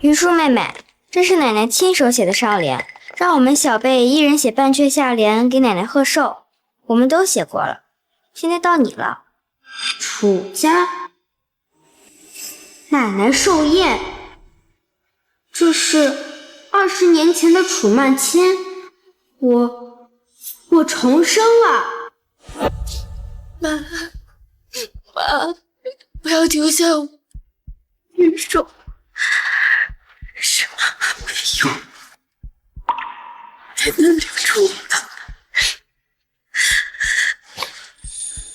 云舒妹妹，这是奶奶亲手写的上联，让我们小辈一人写半阙下联给奶奶贺寿。我们都写过了，现在到你了。楚家，奶奶寿宴，这是20年前的楚曼千，我重生了。妈，不要丢下我。云舒，是妈妈没有，才能留住我的。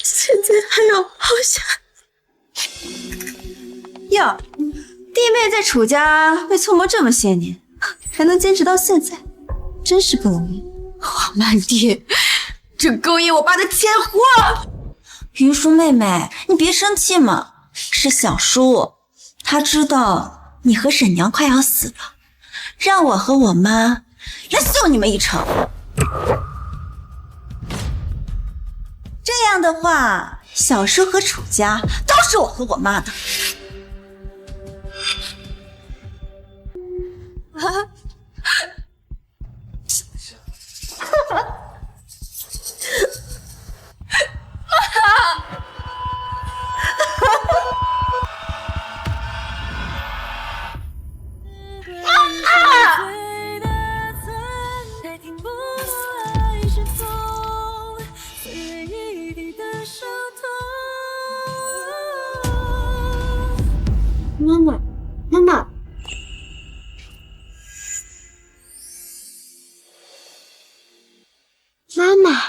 现在还要抛下哟，弟妹在楚家被搓磨这么些年，还能坚持到现在，真是不容易。皇曼弟，这勾引我爸的贱货！云舒妹妹，你别生气嘛，是小叔，他知道你和沈娘快要死了，让我和我妈来送你们一程。这样的话，小叔和楚家都是我和我妈的。妈妈，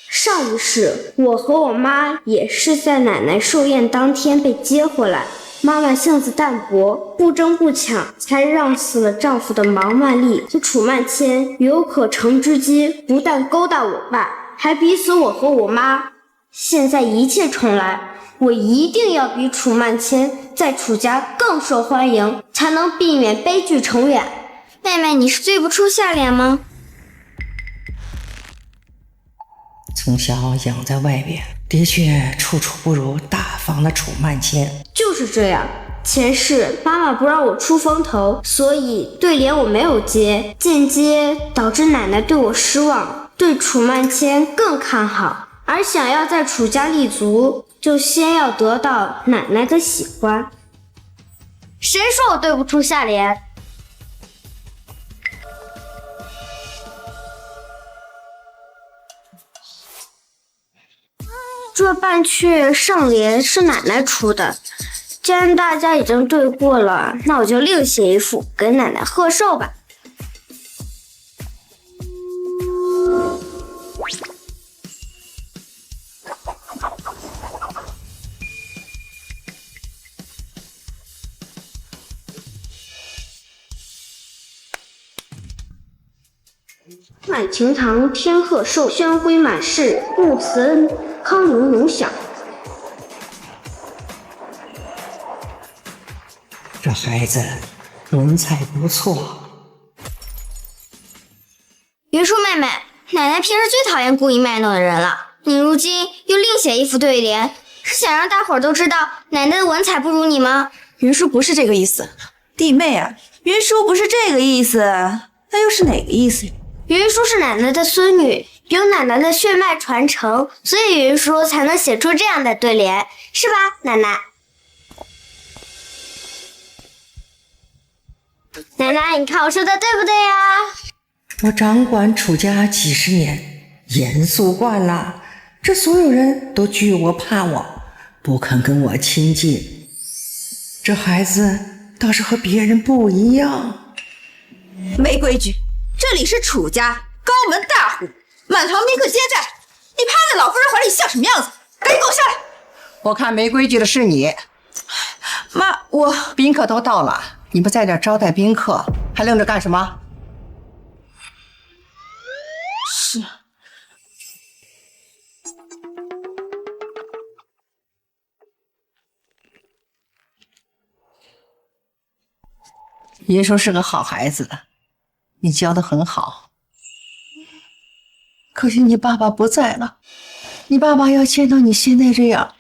上一世我和我妈也是在奶奶寿宴当天被接回来。妈妈性子淡薄，不争不抢，才让死了丈夫的毛曼丽和楚曼千有可乘之机，不但勾搭我爸，还逼死我和我妈。现在一切重来，我一定要比楚曼千在楚家更受欢迎，才能避免悲剧重演。妹妹，你是对不出下联吗？从小养在外边，的确处处不如大方的楚曼千。就是这样，前世妈妈不让我出风头，所以对联我没有接，间接导致奶奶对我失望，对楚曼千更看好。而想要在楚家立足，就先要得到奶奶的喜欢。谁说我对不出下联？这半阙上联是奶奶出的，既然大家已经对过了，那我就另写一副给奶奶贺寿吧。满庭堂天贺寿，宣徽满室不辞恩，康荣荣享。这孩子文采不错。云舒妹妹，奶奶平时最讨厌故意卖弄的人了，你如今又另写一副对联，是想让大伙儿都知道奶奶的文采不如你吗？云舒不是这个意思，弟妹啊，云舒不是这个意思，那又是哪个意思？云舒是奶奶的孙女，有奶奶的血脉传承，所以云舒才能写出这样的对联，是吧，奶奶？奶奶，你看我说的对不对呀？我掌管楚家几十年，严肃惯了，这所有人都惧我怕我，不肯跟我亲近。这孩子倒是和别人不一样。没规矩，这里是楚家高门大户，满堂宾客接待，你趴在老夫人怀里像什么样子？赶紧给我下来！我看没规矩的是你。妈，宾客都到了，你不在这招待宾客，还愣着干什么？是。云舒是个好孩子，你教得很好。可惜你爸爸不在了，你爸爸要见到你现在这样，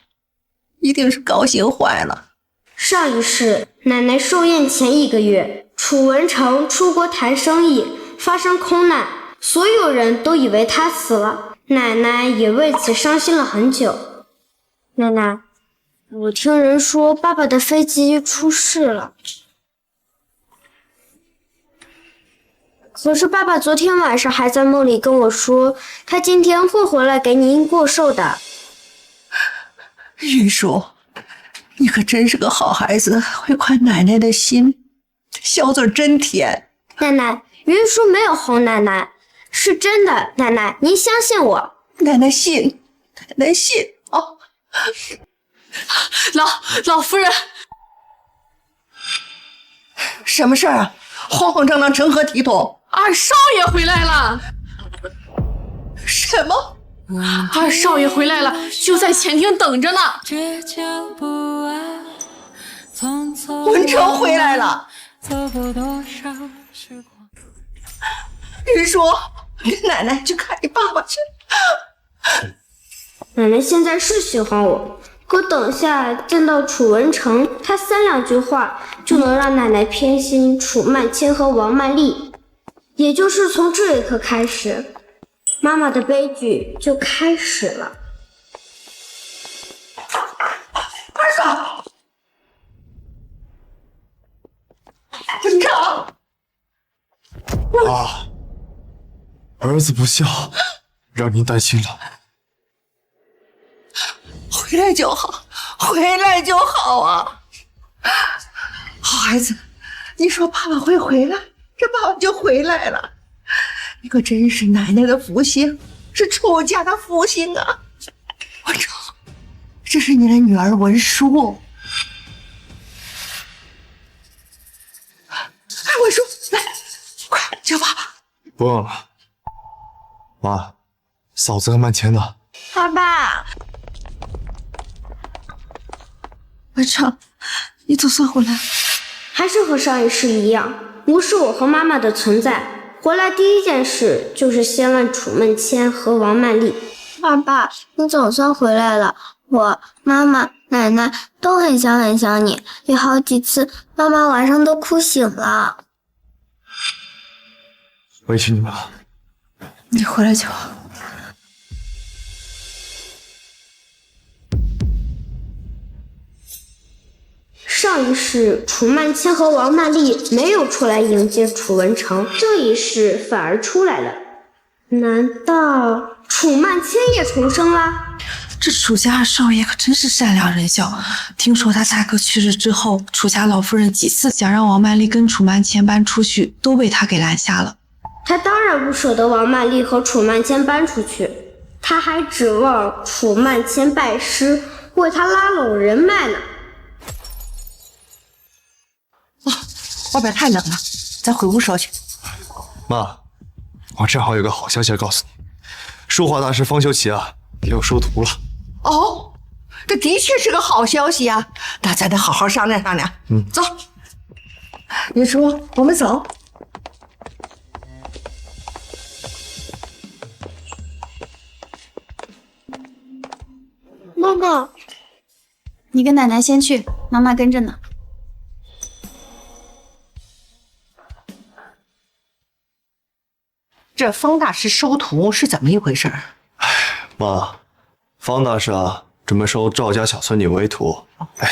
一定是高兴坏了。上一世奶奶寿宴前1个月，楚文成出国谈生意，发生空难，所有人都以为他死了，奶奶也为此伤心了很久。奶奶，我听人说爸爸的飞机出事了。可是爸爸昨天晚上还在梦里跟我说，他今天会回来给您过寿的。云舒，你可真是个好孩子，会宽奶奶的心，小嘴真甜。奶奶，云舒没有哄奶奶，是真的。奶奶，您相信我。奶奶信，奶奶信。哦，老夫人，什么事儿啊？慌慌张张，成何体统？二少爷回来了。什么？二少爷回来了，就在前厅等着呢。文成回来了。云舒，跟奶奶去看你爸爸去。奶奶现在是喜欢我，可等下见到楚文成，他3两句话就能让奶奶偏心楚曼千和王曼丽。也就是从这一刻开始，妈妈的悲剧就开始了。二嫂，文成，啊，儿子不孝，让您担心了。回来就好，回来就好啊！好孩子，你说爸爸会回来，这爸爸就回来了。你可真是奶奶的福星，是楚家的福星啊！文成，这是你的女儿文舒。文舒，来，快叫爸爸。不用了，妈，嫂子和曼千呢？爸爸，文成，你总算回来了。还是和上一世一样，无视我和妈妈的存在。回来第一件事就是先问楚梦谦和王曼丽。爸爸，你总算回来了，我、妈妈、奶奶都很想你，有好几次妈妈晚上都哭醒了。委屈你们了。你回来就好。上一世楚曼谦和王曼丽没有出来迎接楚文成，这一世反而出来了。难道楚曼谦也重生了？这楚家二少爷可真是善良仁孝。听说他大哥去世之后，楚家老夫人几次想让王曼丽跟楚曼谦搬出去，都被他给拦下了。他当然不舍得王曼丽和楚曼谦搬出去，他还指望楚曼谦拜师，为他拉拢人脉呢。外边太冷了，咱回屋说去。妈，我正好有个好消息要告诉你，书画大师方修齐啊，又收徒了。哦，这的确是个好消息啊！那咱得好好商量商量。走。云舒，我们走。妈妈，你跟奶奶先去，妈妈跟着呢。这方大师收徒是怎么一回事？妈，方大师啊，准备收赵家小孙女为徒。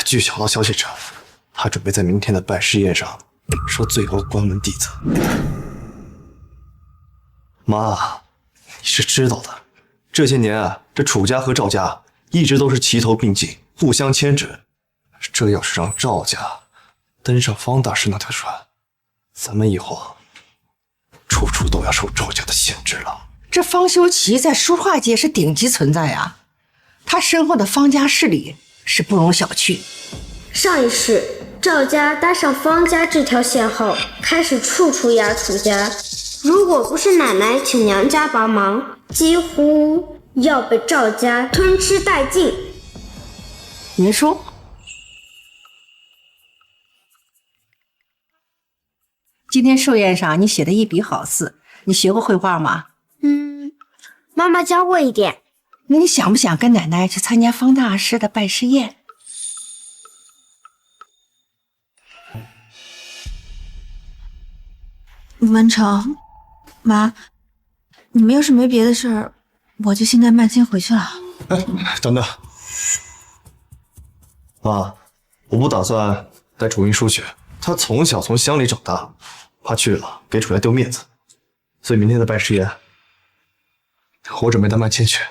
据小道消息称，他准备在明天的拜师宴上收最后关门弟子。妈，你是知道的，这些年啊，这楚家和赵家一直都是齐头并进，互相牵制。这要是让赵家登上方大师那条船，咱们以后处处都要受赵家的限制了。这方修齐在书画界是顶级存在啊，他身后的方家势力是不容小觑。上一世赵家搭上方家这条线后，开始处处压楚家，如果不是奶奶请娘家帮忙，几乎要被赵家吞吃殆尽。云舒，今天寿宴上你写的一笔好字，你学过绘画吗？妈妈教过一点。那你想不想跟奶奶去参加方大师的拜师宴？文成，妈，你们要是没别的事儿，我就先带曼千回去了。哎，等等，妈，我不打算带楚云舒去，他从小从乡里长大，怕去了给楚家丢面子，所以明天的拜师宴，我准备带曼千去。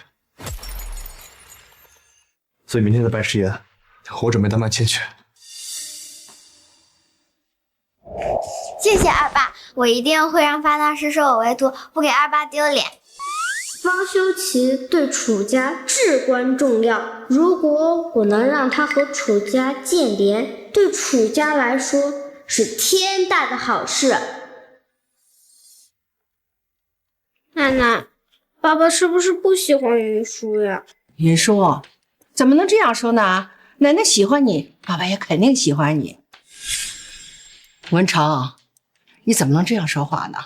谢谢二爸，我一定会让方大师收我为徒，不给二爸丢脸。方修齐对楚家至关重要，如果我能让他和楚家建联，对楚家来说是天大的好事。奶奶，爸爸是不是不喜欢云舒呀？云舒，怎么能这样说呢？奶奶喜欢你，爸爸也肯定喜欢你。文成，你怎么能这样说话呢？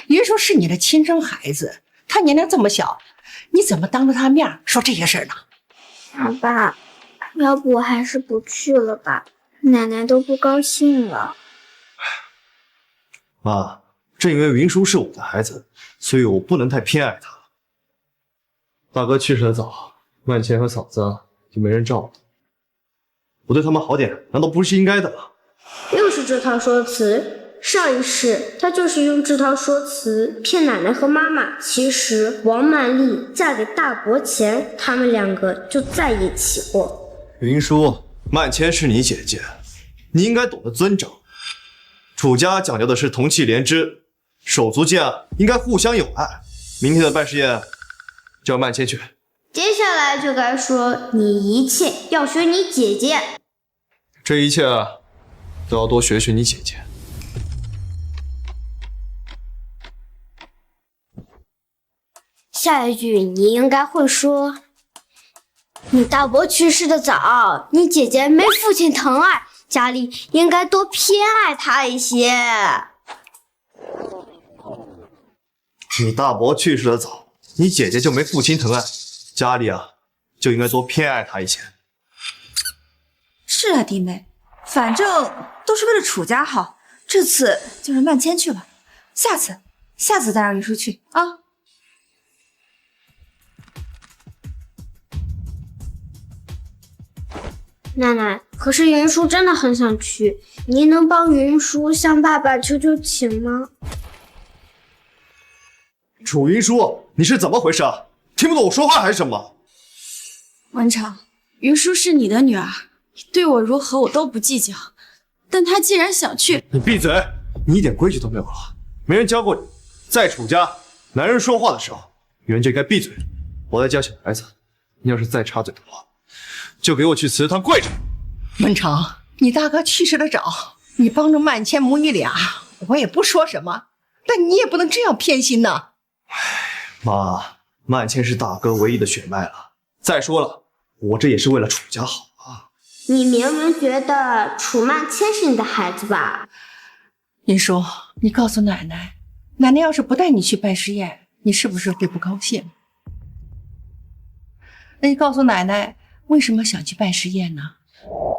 云舒是你的亲生孩子，他年龄这么小，你怎么当着他面说这些事呢？二爸，要不我还是不去了吧，奶奶都不高兴了。妈，正因为云舒是我的孩子，所以我不能太偏爱他。大哥去世的早，曼千和嫂子就没人照顾，我对他们好点，难道不是应该的吗？又是这套说辞，上一世他就是用这套说辞骗奶奶和妈妈。其实王曼丽嫁给大伯前，他们两个就在一起过。云舒，曼千是你姐姐，你应该懂得尊重。楚家讲究的是同气连枝，手足间应该互相友爱。明天的拜师宴叫曼千去。接下来就该说你一切要学你姐姐。这一切都要多学学你姐姐。下一句你应该会说，你大伯去世的早，你姐姐没父亲疼爱，家里应该多偏爱她一些。你大伯去世的早，你姐姐就没父亲疼爱，家里就应该多偏爱她一些。是啊，弟妹，反正都是为了楚家好，这次就让曼千去吧，下次再让云舒去啊。奶奶，可是云舒真的很想去，您能帮云舒向爸爸求求情吗？楚云舒，你是怎么回事？听不懂我说话还是什么？文成，云舒是你的女儿，你对我如何我都不计较，但她既然想去，你闭嘴！你一点规矩都没有了，没人教过你，在楚家，男人说话的时候，女人就应该闭嘴。我在教小孩子，你要是再插嘴的话，就给我去祠堂跪着。文成，你大哥去世的早，你帮助曼千母女俩，我也不说什么，但你也不能这样偏心呐。妈，曼千是大哥唯一的血脉了。再说了，我这也是为了楚家好啊。你明明觉得楚曼千是你的孩子吧？云舒，你告诉奶奶，奶奶要是不带你去拜师宴，你是不是会不高兴？那你告诉奶奶，为什么想去拜师宴呢？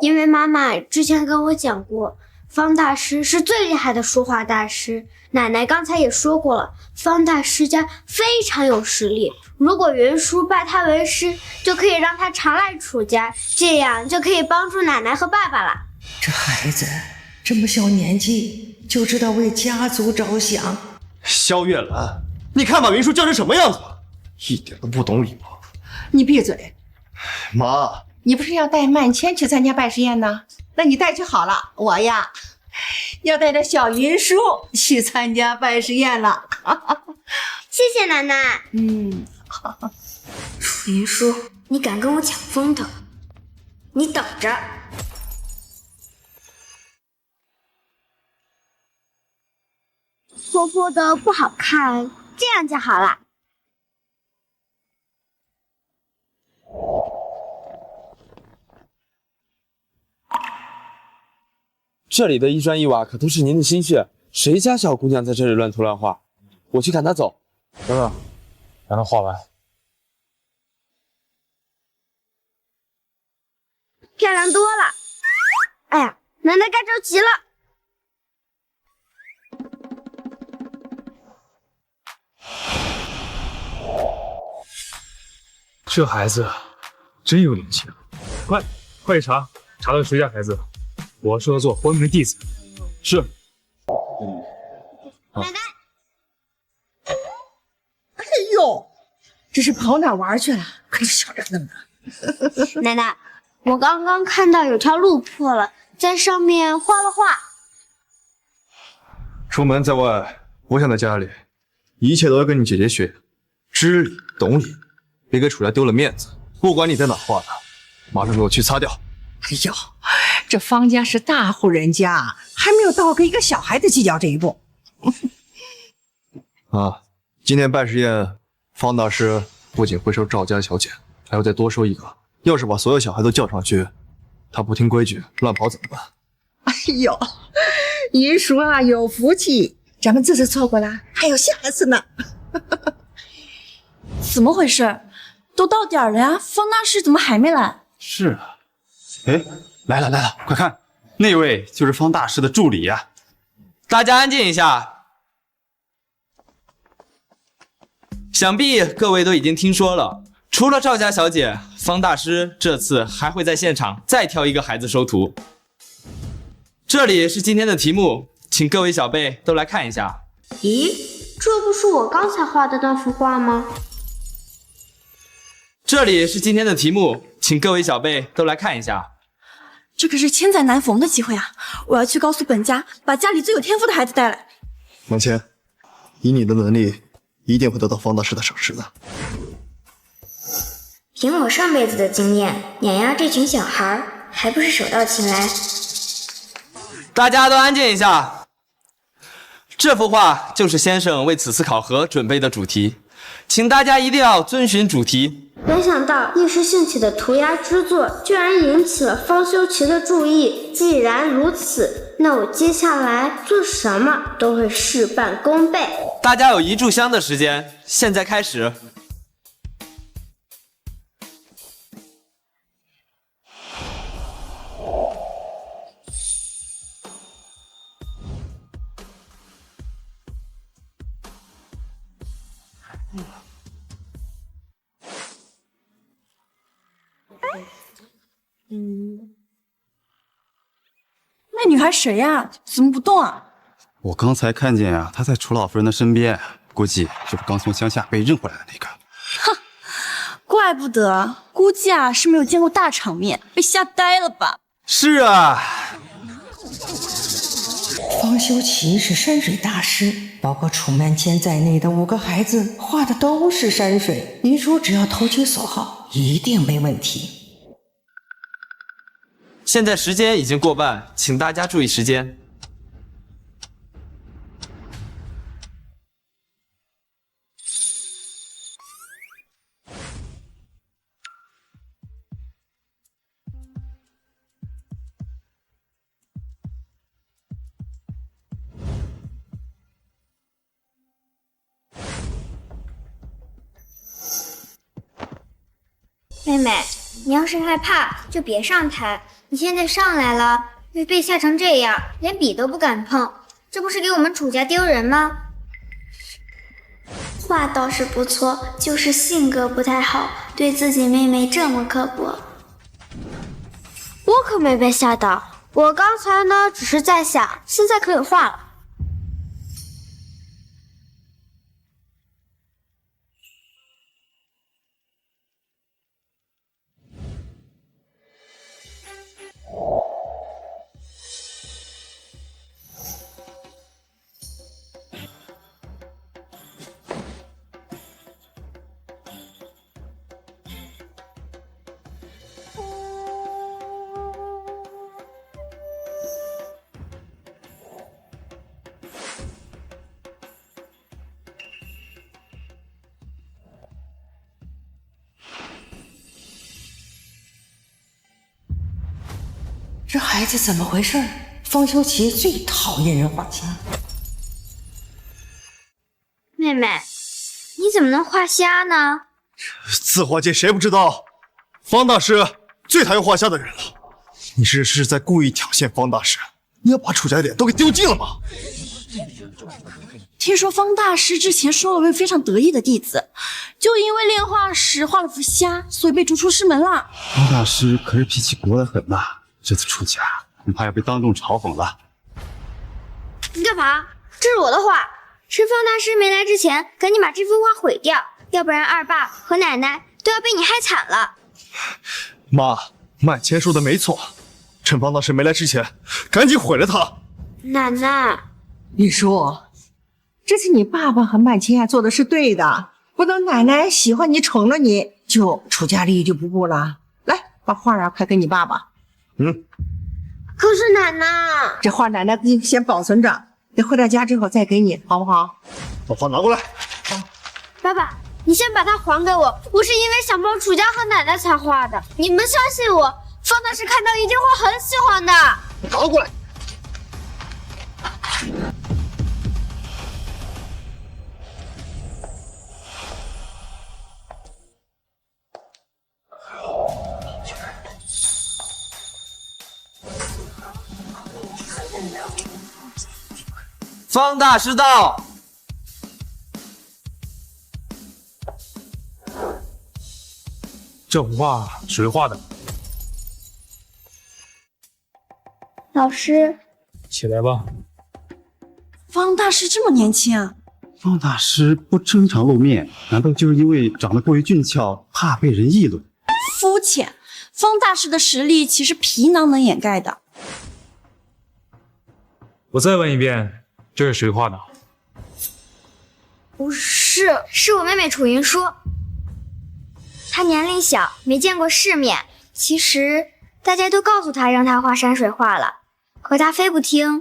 因为妈妈之前跟我讲过，方大师是最厉害的说话大师。奶奶刚才也说过了，方大师家非常有实力，如果云舒拜他为师，就可以让他常来楚家，这样就可以帮助奶奶和爸爸了。这孩子这么小年纪就知道为家族着想。萧月兰，你看把云舒教成什么样子了，一点都不懂礼貌。你闭嘴！妈，你不是要带曼千去参加拜师宴呢？那你带去好了，我呀要带着小云舒去参加拜师宴了。谢谢奶奶。楚云舒，你敢跟我抢风头，你等着。脱脱的不好看，这样就好了。这里的一砖一瓦可都是您的心血，谁家小姑娘在这里乱涂乱画？我去赶她走。等等，让她画完。漂亮多了。哎呀，奶奶该着急了。这孩子真有灵气啊！快去查到谁家孩子，我是要做活命的弟子。是。奶奶，哎呦，这是跑哪玩去了？可是小着呢。奶奶，我刚刚看到有条路破了，在上面画了画。出门在外，不像在家里，一切都要跟你姐姐学，知理懂理，别给楚家丢了面子。不管你在哪画的，马上给我去擦掉。哎呦，这方家是大户人家，还没有到跟一个小孩子计较这一步。啊，今天拜师宴，方大师不仅会收赵家小姐，还要再多收一个。要是把所有小孩都叫上去，他不听规矩乱跑怎么办？哎呦，姨叔啊，有福气，咱们这次错过了，还有下次呢。怎么回事？都到点了呀，方大师怎么还没来？是啊，哎，来了，快看，那位就是方大师的助理呀。大家安静一下。想必各位都已经听说了，除了赵家小姐，方大师这次还会在现场再挑一个孩子收徒。这里是今天的题目，请各位小辈都来看一下。咦，这不是我刚才画的那幅画吗？这里是今天的题目，请各位小辈都来看一下。这可是千载难逢的机会啊！我要去告诉本家，把家里最有天赋的孩子带来。王谦，以你的能力，一定会得到方大师的赏识的。凭我上辈子的经验，碾压这群小孩，还不是手到擒来？大家都安静一下。这幅画就是先生为此次考核准备的主题，请大家一定要遵循主题。没想到一时兴起的涂鸦之作，居然引起了方修齐的注意。既然如此，那我接下来做什么都会事半功倍。大家有1炷香的时间，现在开始。那女孩谁呀？怎么不动啊？我刚才看见啊，她在楚老夫人的身边，估计就是刚从乡下被认回来的那个。哼，怪不得，估计啊是没有见过大场面，被吓呆了吧？是啊，方修齐是山水大师，包括楚曼谦在内的5个孩子画的都是山水，遗嘱只要投其所好，一定没问题。现在时间已经过半，请大家注意时间。妹妹，你要是害怕，就别上台。你现在上来了，又被吓成这样，连笔都不敢碰，这不是给我们楚家丢人吗？画倒是不错，就是性格不太好，对自己妹妹这么刻薄。我可没被吓到，我刚才呢只是在想，现在可以画了。这孩子怎么回事？方修齐最讨厌人画瞎。妹妹，你怎么能画瞎呢？字画界谁不知道，方大师最讨厌画瞎的人了。你这是在故意挑衅方大师？你要把楚家的脸都给丢尽了吗？听说方大师之前收了位非常得意的弟子，就因为炼化时画了幅虾，所以被逐出师门了。方大师可是脾气过得很呐，这次出家恐怕要被当众嘲讽了。你干嘛？这是我的画，是方大师没来之前赶紧把这幅画毁掉，要不然二爸和奶奶都要被你害惨了。妈，麦谦说的没错，趁方大师没来之前，赶紧毁了他。奶奶，玉书，这次你爸爸和麦谦做的是对的，不能奶奶喜欢你宠了你就出家利益就不顾了。来，把画啊快给你爸爸。可是奶奶，这画奶奶给你先保存着，等回到家之后再给你，好不好？把画拿过来。爸爸，你先把它还给我，我是因为想帮楚家和奶奶才画的，你们相信我，方大师看到一定会很喜欢的。拿过来。方大师到。这幅画谁画的？老师，起来吧。方大师这么年轻啊？方大师不经常露面，难道就是因为长得过于俊俏，怕被人议论？肤浅，方大师的实力岂是皮囊能掩盖的？我再问一遍，这是谁画的？不是，是我妹妹楚云舒。她年龄小，没见过世面。其实大家都告诉她让她画山水画了，可她非不听，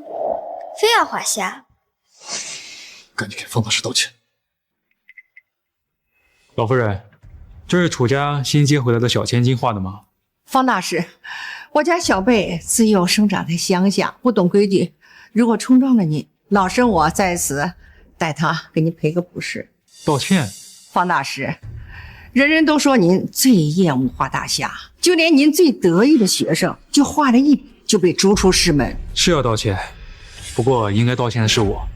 非要画虾。赶紧给方大师道歉。老夫人，这是楚家新接回来的小千金画的吗？方大师，我家小贝自幼生长在乡下，不懂规矩，如果冲撞了你，老身我在此代他给您赔个不是。道歉。方大师，人人都说您最厌恶画大虾，就连您最得意的学生，就画了一笔就被逐出师门。是要道歉，不过应该道歉的是我。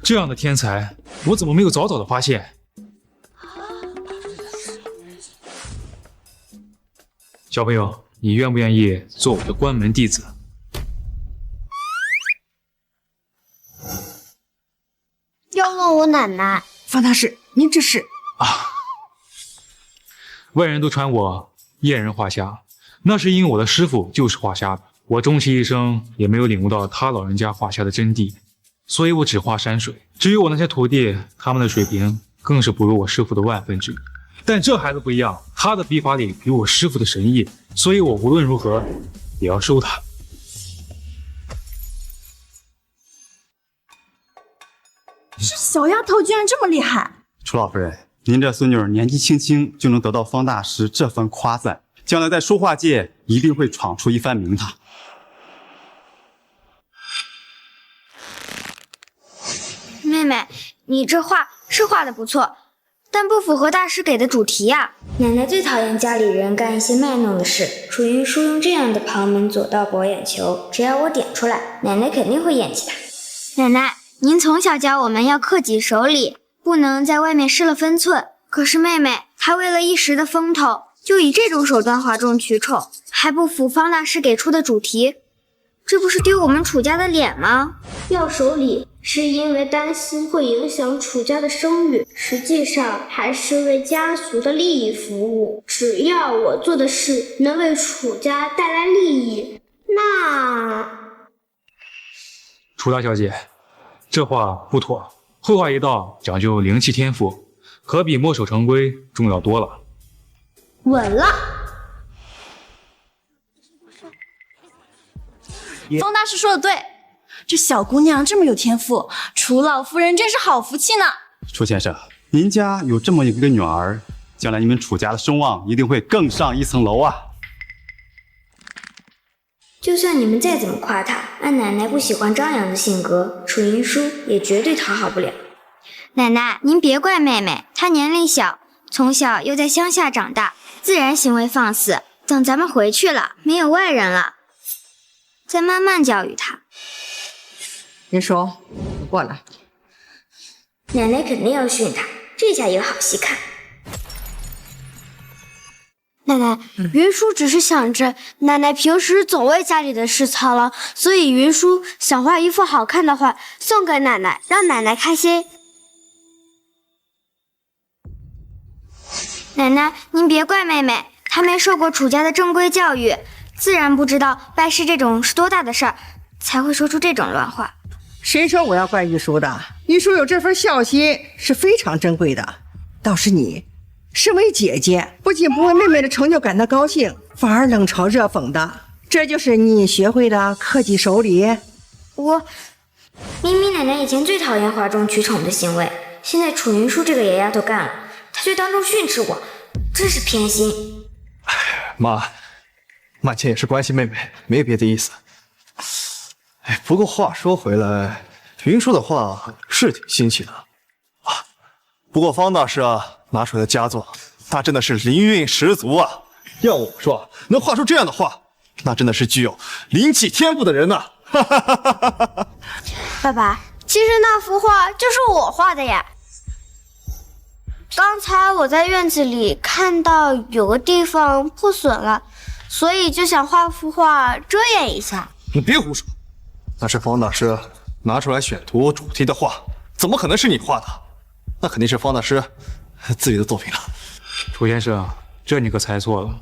这样的天才，我怎么没有早早的发现？小朋友，你愿不愿意做我的关门弟子？要问我奶奶。方大师，您这是外人都传我厌人画虾，那是因为我的师傅就是画虾的，我终其一生也没有领悟到他老人家画虾的真谛，所以我只画山水。至于我那些徒弟，他们的水平更是不如我师傅的万分之一。但这孩子不一样，他的笔法里有我师傅的神意，所以我无论如何也要收他。这小丫头居然这么厉害！楚老夫人，您这孙女年纪轻轻就能得到方大师这番夸赞，将来在书画界一定会闯出一番名堂。妹妹，你这画是画的不错，但不符合大师给的主题呀。奶奶最讨厌家里人干一些卖弄的事，楚云舒用这样的旁门左道博眼球，只要我点出来，奶奶肯定会厌弃他。奶奶，您从小教我们要恪己守礼，不能在外面失了分寸。可是妹妹还为了一时的风头，就以这种手段哗众取宠，还不符方大师给出的主题，这不是丢我们楚家的脸吗？要守礼是因为担心会影响楚家的声誉，实际上还是为家族的利益服务。只要我做的事能为楚家带来利益，那……楚大小姐，这话不妥。绘画一道讲究灵气天赋，可比墨守成规重要多了。稳了。方大师说的对，这小姑娘这么有天赋，楚老夫人真是好福气呢。楚先生，您家有这么一个女儿，将来你们楚家的声望一定会更上一层楼啊！就算你们再怎么夸她，按奶奶不喜欢张扬的性格，楚云舒也绝对讨好不了。奶奶，您别怪妹妹，她年龄小，从小又在乡下长大，自然行为放肆。等咱们回去了，没有外人了，再慢慢教育她。云舒，过来。奶奶肯定要训他，这下有好戏看。奶奶，云舒只是想着奶奶平时总为家里的事操劳，所以云舒想画一幅好看的画送给奶奶，让奶奶开心。奶奶，您别怪妹妹，她没受过楚家的正规教育，自然不知道拜师这种是多大的事儿，才会说出这种乱话。谁说我要怪玉书的？玉书有这份孝心是非常珍贵的，倒是你身为姐姐，不仅不为妹妹的成就感到高兴，反而冷嘲热讽的，这就是你学会的克己守礼。明明奶奶以前最讨厌哗众取宠的行为，现在楚云舒这个野丫头干了，她却当众训斥我，真是偏心。妈，曼倩也是关心妹妹，没别的意思。不过话说回来，云舒的话是挺新奇的啊。不过方大师拿出来的佳作，那真的是灵韵十足啊！要我说，能画出这样的画，那真的是具有灵气天赋的人呐！爸爸，其实那幅画就是我画的呀。刚才我在院子里看到有个地方破损了，所以就想画幅画遮掩一下。你别胡说，那是方大师拿出来选图主题的画，怎么可能是你画的？那肯定是方大师自己的作品了。楚先生，这你可猜错了，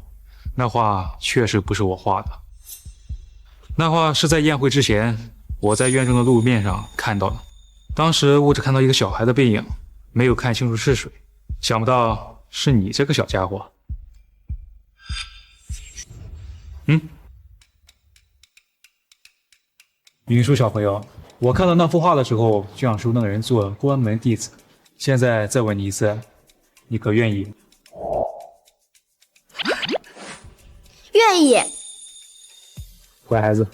那画确实不是我画的。那画是在宴会之前，我在院中的路面上看到的。当时我只看到一个小孩的背影，没有看清楚是谁。想不到是你这个小家伙。云舒小朋友，我看到那幅画的时候就想收那个人做关门弟子，现在再问你一次，你可愿意？愿意。乖孩子。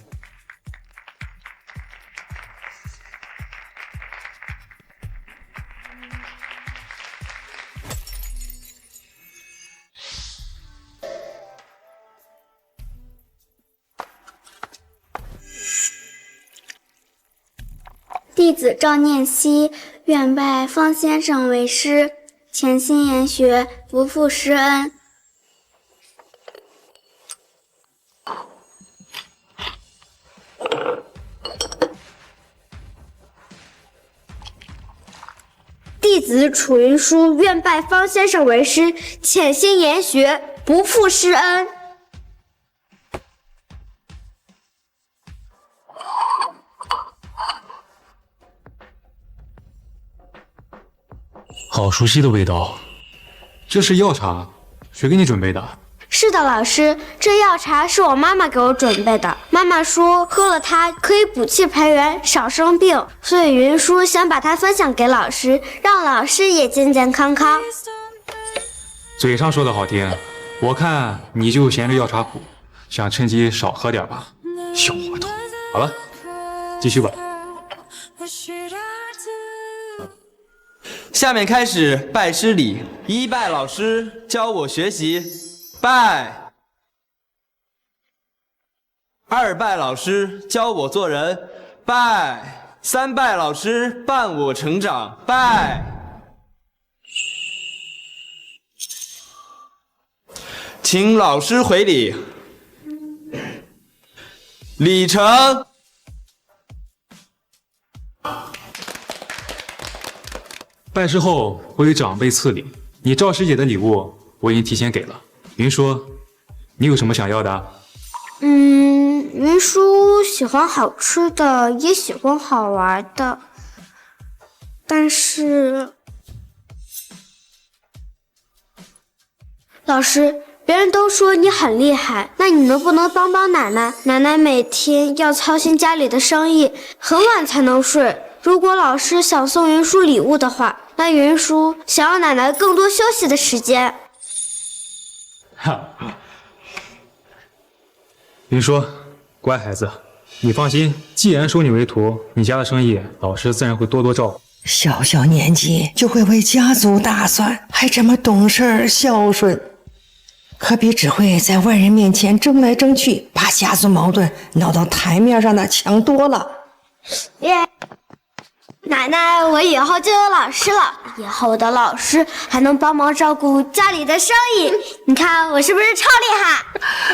弟子赵念熙愿拜方先生为师，潜心研学，不负师恩。弟子楚云舒愿拜方先生为师，潜心研学，不负师恩。好熟悉的味道，这是药茶，谁给你准备的？是的，老师，这药茶是我妈妈给我准备的。妈妈说喝了它可以补气培元，少生病，所以云舒想把它分享给老师，让老师也健健康康。嘴上说的好听，我看你就嫌这药茶苦，想趁机少喝点吧。小滑头。好了，继续吧。下面开始拜师礼，一拜老师教我学习，拜；二拜老师教我做人，拜；三拜老师伴我成长，拜。请老师回礼，礼成。拜师后会有长辈赐礼，你赵师姐的礼物我已经提前给了。云舒，你有什么想要的？云舒喜欢好吃的，也喜欢好玩的，但是老师，别人都说你很厉害，那你能不能帮帮奶奶？奶奶每天要操心家里的生意，很晚才能睡。如果老师想送云舒礼物的话，那云舒想要奶奶更多休息的时间。云舒，乖孩子，你放心，既然收你为徒，你家的生意老师自然会多多照顾。小小年纪就会为家族打算，还这么懂事孝顺，可比只会在外人面前争来争去，把家族矛盾闹到台面上的强多了。奶奶，我以后就有老师了，以后的老师还能帮忙照顾家里的生意。你看我是不是超厉害？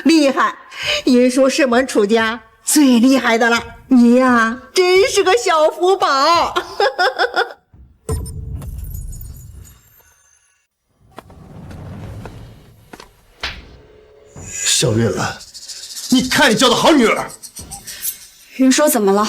厉害！云舒是我们楚家最厉害的了，你呀，真是个小福宝。小月兰，你看你交的好女儿。云舒怎么了？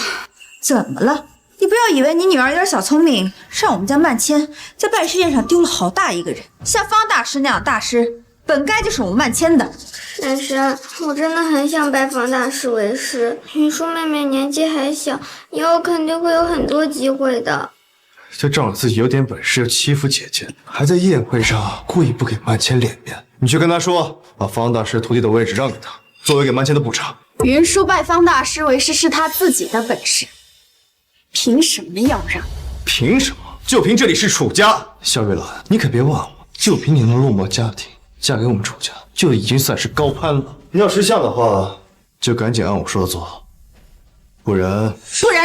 怎么了？你不要以为你女儿有点小聪明，上我们家曼千在拜师宴上丢了好大一个人。像方大师那样大师，本该就是我们曼千的。珊珊，我真的很想拜方大师为师。云舒妹妹年纪还小，以后肯定会有很多机会的。就仗着自己有点本事，又欺负姐姐，还在宴会上故意不给曼千脸面。你去跟他说，把方大师徒弟的位置让给他，作为给曼千的补偿。云舒拜方大师为师是他自己的本事，凭什么要让？凭什么？就凭这里是楚家。萧月兰，你可别忘了，就凭你那落寞家庭，嫁给我们楚家就已经算是高攀了。你要识相的话，就赶紧按我说的做，不然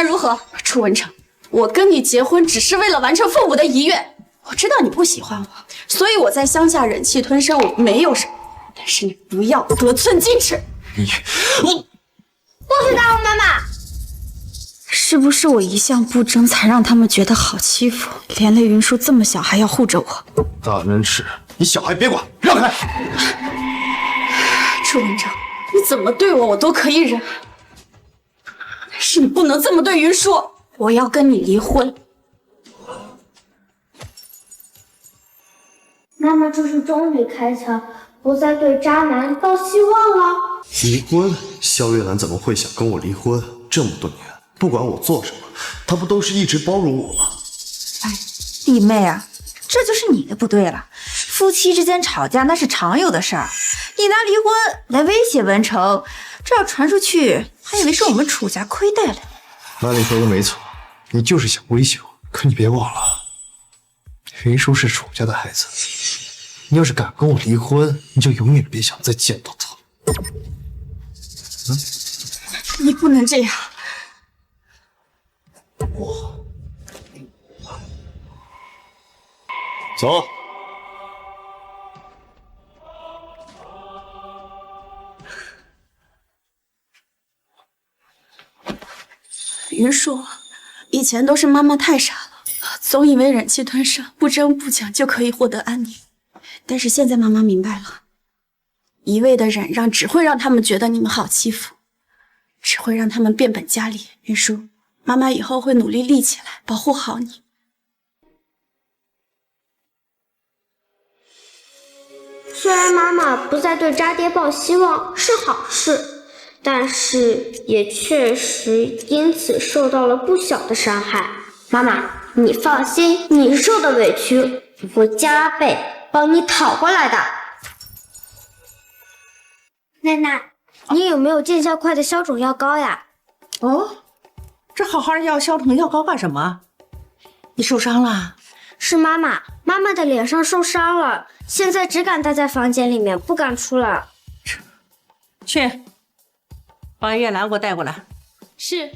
如何？楚文成，我跟你结婚只是为了完成父母的遗愿。我知道你不喜欢我，所以我在乡下忍气吞声，我没有什么。但是你不要得寸进尺。不许打我妈妈！是不是我一向不争，才让他们觉得好欺负？连累云舒这么小还要护着我。大人吃，你小孩别管，让开！楚文成，你怎么对我，我都可以忍，但是你不能这么对云舒。我要跟你离婚。妈妈这是终于开窍，不再对渣男抱希望了。离婚？萧月兰怎么会想跟我离婚？这么多年，不管我做什么，她不都是一直包容我吗？哎，弟妹啊，这就是你的不对了。夫妻之间吵架那是常有的事儿，你拿离婚来威胁文成，这要传出去，还以为是我们楚家亏待了你。那你说的没错，你就是想威胁我。可你别忘了，云舒是楚家的孩子，你要是敢跟我离婚，你就永远别想再见到他。你不能这样。走。云舒，以前都是妈妈太傻了，总以为忍气吞声、不争不抢就可以获得安宁。但是现在妈妈明白了，一味的忍让只会让他们觉得你们好欺负，只会让他们变本加厉。云舒，妈妈以后会努力立起来，保护好你。虽然妈妈不再对渣爹抱希望是好事，但是也确实因此受到了不小的伤害。妈妈，你放心，你受的委屈我会加倍帮你讨回来的。奶奶，你有没有见效快的消肿药膏呀？哦，这好好的要消肿药膏干什么？你受伤了？是妈妈的脸上受伤了，现在只敢待在房间里面，不敢出来。去，把月兰给我带过来。是。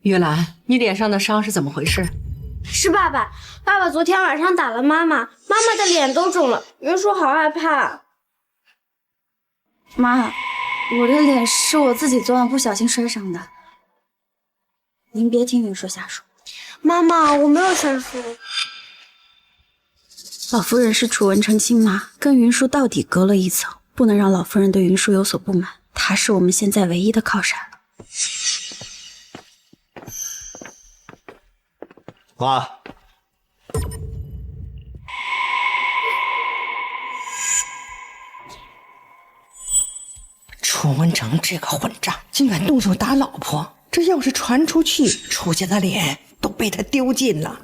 月兰，你脸上的伤是怎么回事？是爸爸昨天晚上打了妈妈的脸都肿了，云舒好害怕。妈，我的脸是我自己昨晚不小心摔伤的，您别听云舒瞎说。妈妈，我没有瞎说。老夫人是楚文成亲妈，跟云舒到底隔了一层，不能让老夫人对云舒有所不满。她是我们现在唯一的靠山了。妈，楚文成这个混账，竟敢动手打老婆，这要是传出去，楚家的脸都被他丢尽了。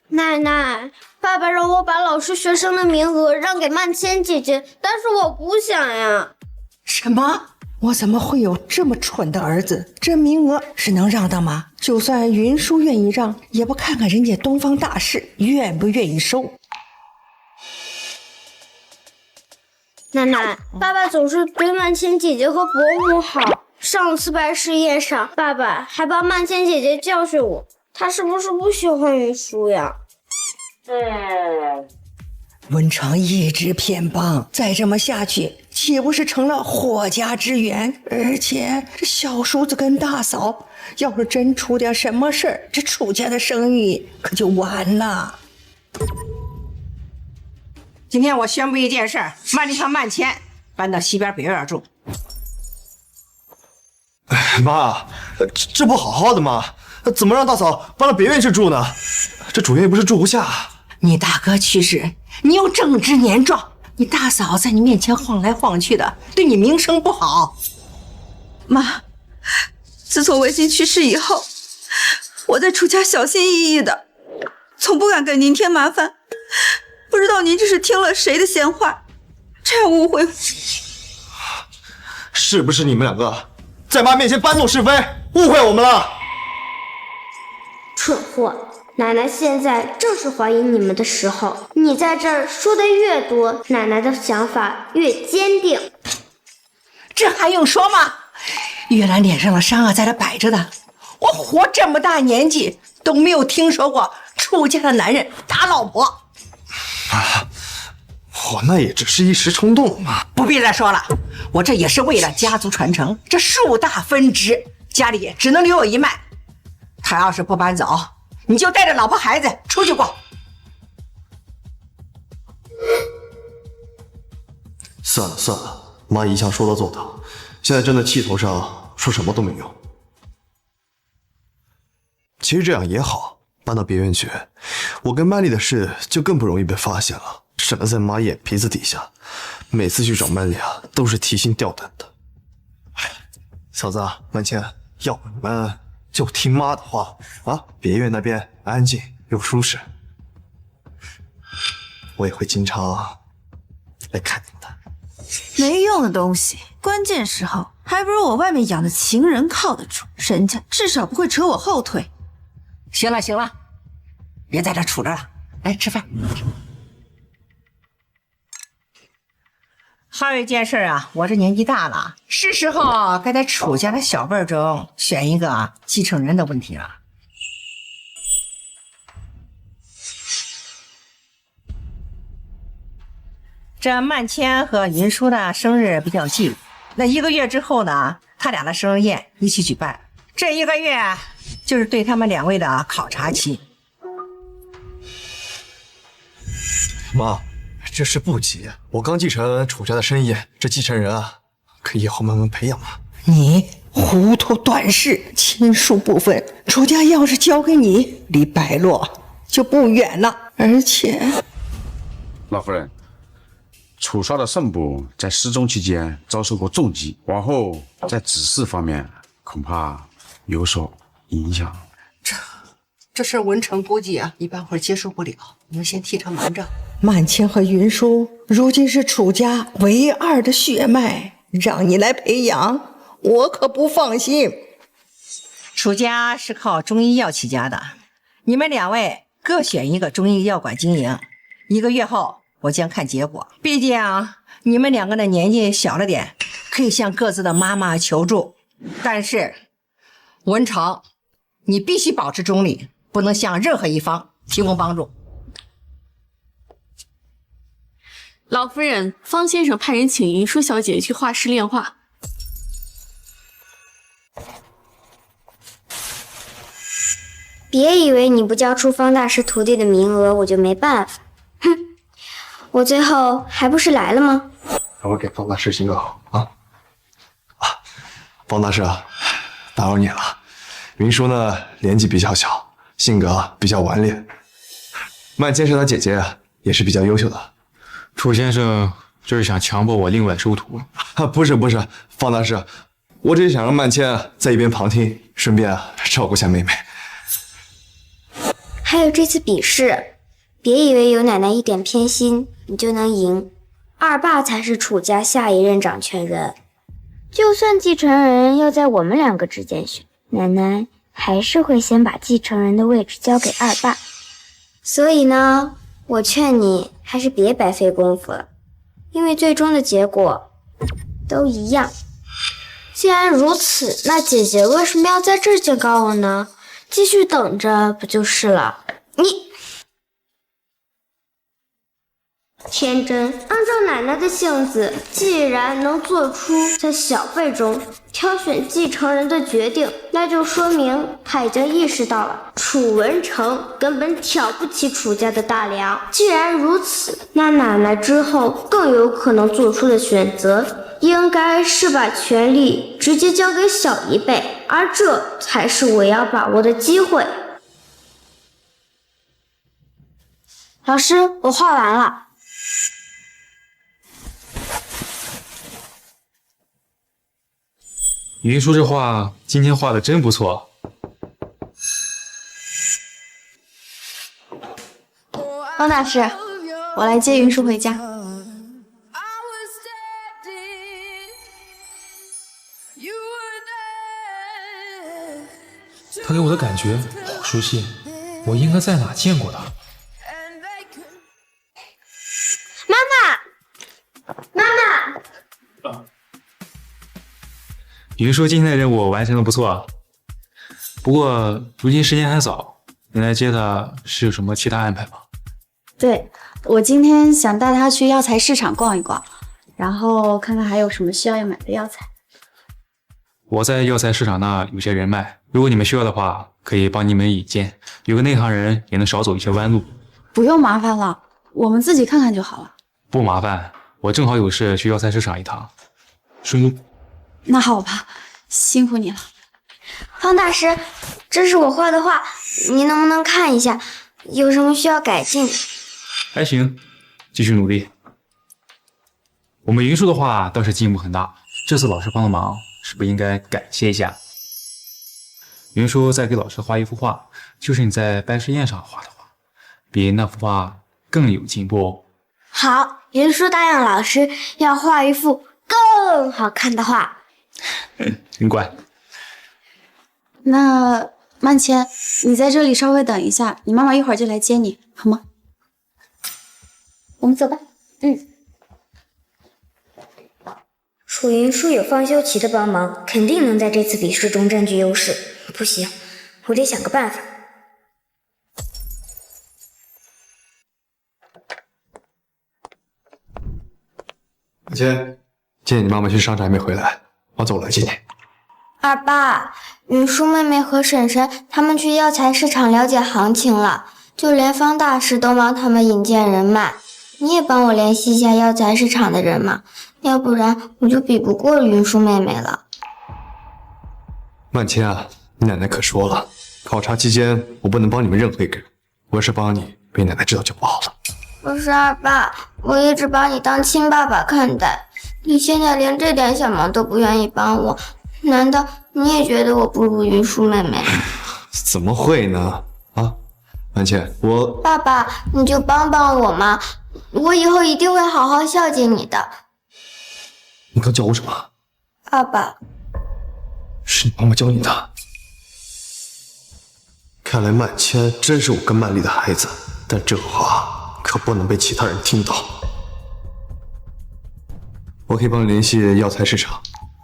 奶奶，爸爸让我把老师学生的名额让给曼千姐姐，但是我不想呀。什么？我怎么会有这么蠢的儿子？这名额是能让的吗？就算云舒愿意让，也不看看人家东方大师愿不愿意收。奶奶，爸爸总是对曼千姐姐和伯母好。上次拜师宴上，爸爸还帮曼千姐姐教训我，他是不是不喜欢云舒呀？文成一直偏帮，再这么下去，岂不是成了霍家之源？而且这小叔子跟大嫂，要是真出点什么事儿，这楚家的声誉可就完了。今天我宣布一件事，曼丽和曼千搬到西边北院住。妈，这不好好的吗？怎么让大嫂搬到别院去住呢？这主院又不是住不下。你大哥去世，你又正值年壮，你大嫂在你面前晃来晃去的，对你名声不好。妈，自从文心去世以后，我在楚家小心翼翼的，从不敢给您添麻烦。不知道您这是听了谁的闲话，这样误会我。是不是你们两个在妈面前搬弄是非，误会我们了？蠢货！奶奶现在正是怀疑你们的时候，你在这儿说的越多，奶奶的想法越坚定。这还用说吗？月兰脸上的伤啊，在这摆着的。我活这么大年纪都没有听说过出家的男人打老婆。我那也只是一时冲动嘛。不必再说了，我这也是为了家族传承，这树大分支，家里只能留有一脉。他要是不搬走，你就带着老婆孩子出去过。算了算了，妈一向说到做到，现在真的气头上，说什么都没用。其实这样也好，搬到别院去，我跟曼丽的事就更不容易被发现了，省得在妈眼皮子底下，每次去找曼丽啊，都是提心吊胆的。嫂子曼千，要不你们就听妈的话啊，别院那边安静又舒适，我也会经常来看你们的。没用的东西，关键时候还不如我外面养的情人靠得住，人家至少不会扯我后腿。行了行了，别在这杵着了，来吃饭。还有一件事啊，我这年纪大了，是时候该在楚家的小辈中选一个继承人的问题了。这曼千和云舒的生日比较近，那1个月之后呢，他俩的生日宴一起举办。这1个月就是对他们2位的考察期。妈，这事不急，我刚继承楚家的生意，这继承人啊，可以以后慢慢培养嘛。你糊涂短视，亲疏不分，楚家要是交给你，离败落就不远了。而且，老夫人，楚少的肾部在失踪期间遭受过重击，往后在指示方面恐怕有所影响。这事文成估计啊，一般会接受不了，你们先替他瞒着。曼千和云舒如今是楚家唯二的血脉，让你来培养，我可不放心。楚家是靠中医药起家的，你们2位各选一个中医药馆经营，1个月后我将看结果。毕竟你们2个的年纪小了点，可以向各自的妈妈求助，但是文成，你必须保持中立，不能向任何一方提供帮助。老夫人，方先生派人请云舒小姐去画室练画。别以为你不交出方大师徒弟的名额，我就没办法。哼，我最后还不是来了吗？我给方大师行个好啊！方大师啊，打扰你了。云舒呢，年纪比较小，性格比较顽劣。曼千是他姐姐，也是比较优秀的。楚先生这是想强迫我另外收徒？不是，方大师，我只是想让曼千在一边旁听，顺便照顾下妹妹。还有这次比试，别以为有奶奶一点偏心，你就能赢。二爸才是楚家下一任掌权人，就算继承人要在我们2个之间选，奶奶还是会先把继承人的位置交给二爸。所以呢，我劝你还是别白费功夫了。因为最终的结果都一样。既然如此，那姐姐为什么要在这儿警告我呢？继续等着不就是了？你天真，按照奶奶的性子，既然能做出在小辈中挑选继承人的决定，那就说明她已经意识到了楚文成根本挑不起楚家的大梁。既然如此，那奶奶之后更有可能做出的选择，应该是把权力直接交给小一辈，而这才是我要把握的机会。老师，我画完了。云叔这画今天画的真不错。方大师，我来接云叔回家。他给我的感觉好熟悉，我应该在哪见过他？妈妈！云叔今天的任务完成的不错，不过如今时间还早，你来接他是有什么其他安排吗？对，我今天想带他去药材市场逛一逛，然后看看还有什么需要买的药材。我在药材市场那有些人脉，如果你们需要的话，可以帮你们引荐，有个内行人也能少走一些弯路。不用麻烦了，我们自己看看就好了。不麻烦，我正好有事去药材市场一趟，顺路。那好吧，辛苦你了。方大师，这是我画的画，你能不能看一下，有什么需要改进的？还行，继续努力。我们云叔的画倒是进步很大，这次老师帮的忙，是不是应该感谢一下？云叔在给老师画一幅画，就是你在拜师宴上画的画，比那幅画更有进步哦。好，云叔答应老师要画一幅更好看的画。真乖。那曼千，你在这里稍微等一下，你妈妈一会儿就来接你，好吗？我们走吧。楚云舒有方修齐的帮忙，肯定能在这次比试中占据优势。不行，我得想个办法。阿谦，今天你妈妈去商场还没回来，我走了接你。二爸，云舒妹妹和婶婶他们去药材市场了解行情了，就连方大师都帮他们引荐人脉。你也帮我联系一下药材市场的人嘛，要不然我就比不过云舒妹妹了。曼千啊，你奶奶可说了，考察期间我不能帮你们任何一个人，我要是帮你，被奶奶知道就不好了。可是二爸，我一直把你当亲爸爸看待，你现在连这点小忙都不愿意帮我，难道你也觉得我不如云舒妹妹？怎么会呢？啊，曼千，我……爸爸，你就帮帮我嘛，我以后一定会好好孝敬你的。你刚叫我什么？爸爸。是你妈妈教你的。看来曼千真是我跟曼丽的孩子，但这话可不能被其他人听到。我可以帮你联系药材市场，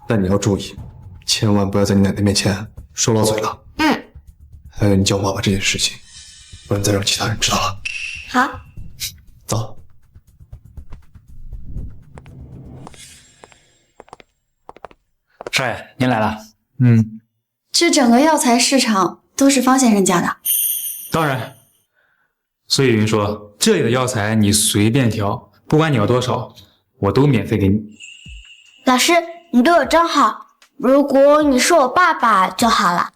但你要注意，千万不要在你奶奶面前说漏嘴了。还有你叫我爸爸这件事情，不能再让其他人知道了。好，走。少爷，您来了。这整个药材市场都是方先生家的。当然。所以云说，这里的药材你随便挑，不管你要多少，我都免费给你。老师，你对我真好，如果你是我爸爸就好了。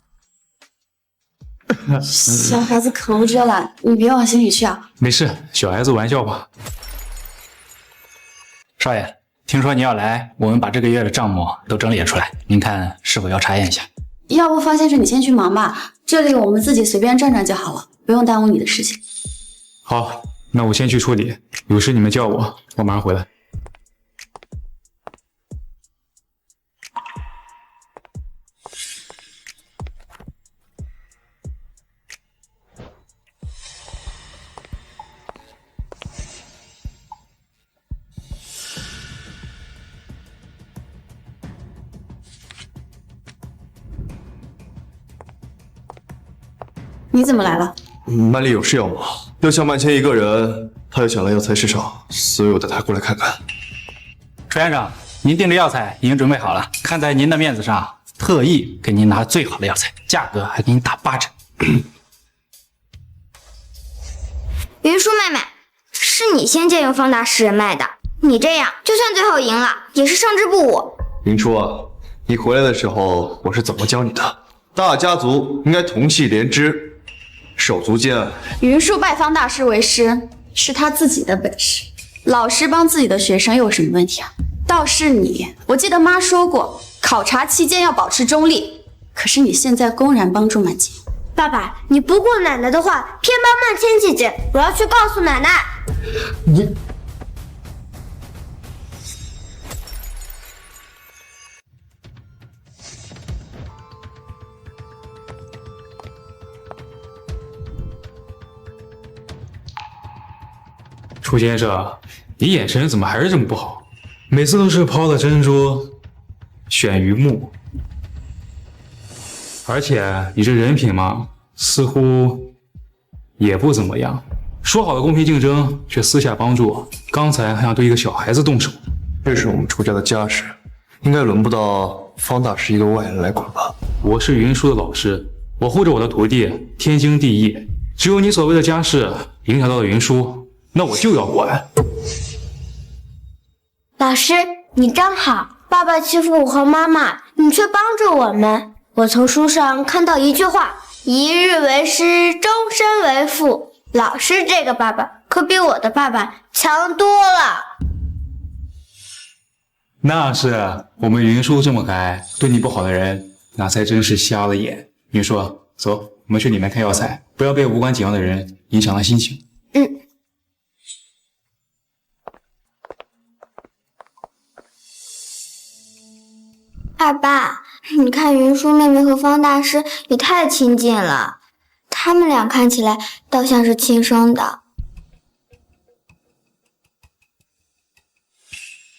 小孩子口无遮拦，你别往心里去啊。没事，小孩子玩笑吧。少爷，听说您要来，我们把这个月的账目都整理出来，您看是否要查验一下？要不方先生你先去忙吧，这里我们自己随便转转就好了，不用耽误你的事情。好，那我先去处理，有事你们叫我，我马上回来。你怎么来了？曼丽有事要忙，要像曼千一个人，她又想来药材市场，所以我带她过来看看。楚先生，您订的药材已经准备好了，看在您的面子上，特意给您拿最好的药材，价格还给您打8折。云舒妹妹，是你先借用方大师人脉的，你这样就算最后赢了，也是胜之不武。云舒啊，你回来的时候我是怎么教你的？大家族应该同气连枝，手足间。云舒拜方大师为师是他自己的本事，老师帮自己的学生又有什么问题啊？倒是你，我记得妈说过，考察期间要保持中立，可是你现在公然帮助曼千。爸爸，你不顾奶奶的话，偏帮曼千姐姐，我要去告诉奶奶。你。楚先生，你眼神怎么还是这么不好？每次都是抛了珍珠，选榆木，而且你这人品嘛，似乎也不怎么样。说好的公平竞争，却私下帮助，刚才还想对一个小孩子动手。这是我们楚家的家事，应该轮不到方大师一个外人来管吧？我是云舒的老师，我护着我的徒弟，天经地义。只有你所谓的家事影响到了云舒，那我就要管。老师，你真好，爸爸欺负我和妈妈，你却帮助我们。我从书上看到一句话：一日为师，终身为父。老师这个爸爸可比我的爸爸强多了。那是，我们云舒这么可爱，对你不好的人，那才真是瞎了眼。云舒，走，我们去里面看药材，不要被无关紧要的人影响了心情。爸爸，你看云舒妹妹和方大师也太亲近了，他们俩看起来倒像是亲生的。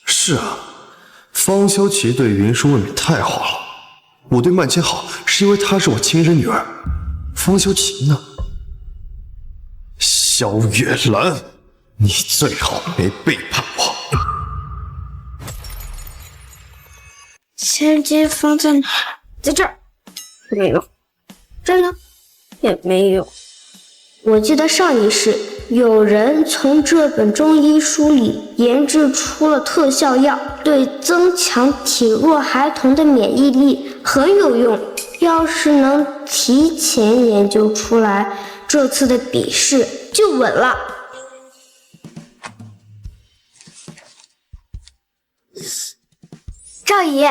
是啊，方萧琪对云舒妹妹太好了。我对曼千好，是因为她是我亲生女儿。方萧琪呢？萧月兰，你最好别背叛我。千金放在哪？在这儿。没有。这呢？也没有。我记得上一世有人从这本中医书里研制出了特效药，对增强体弱孩童的免疫力很有用。要是能提前研究出来，这次的比试就稳了。赵姨，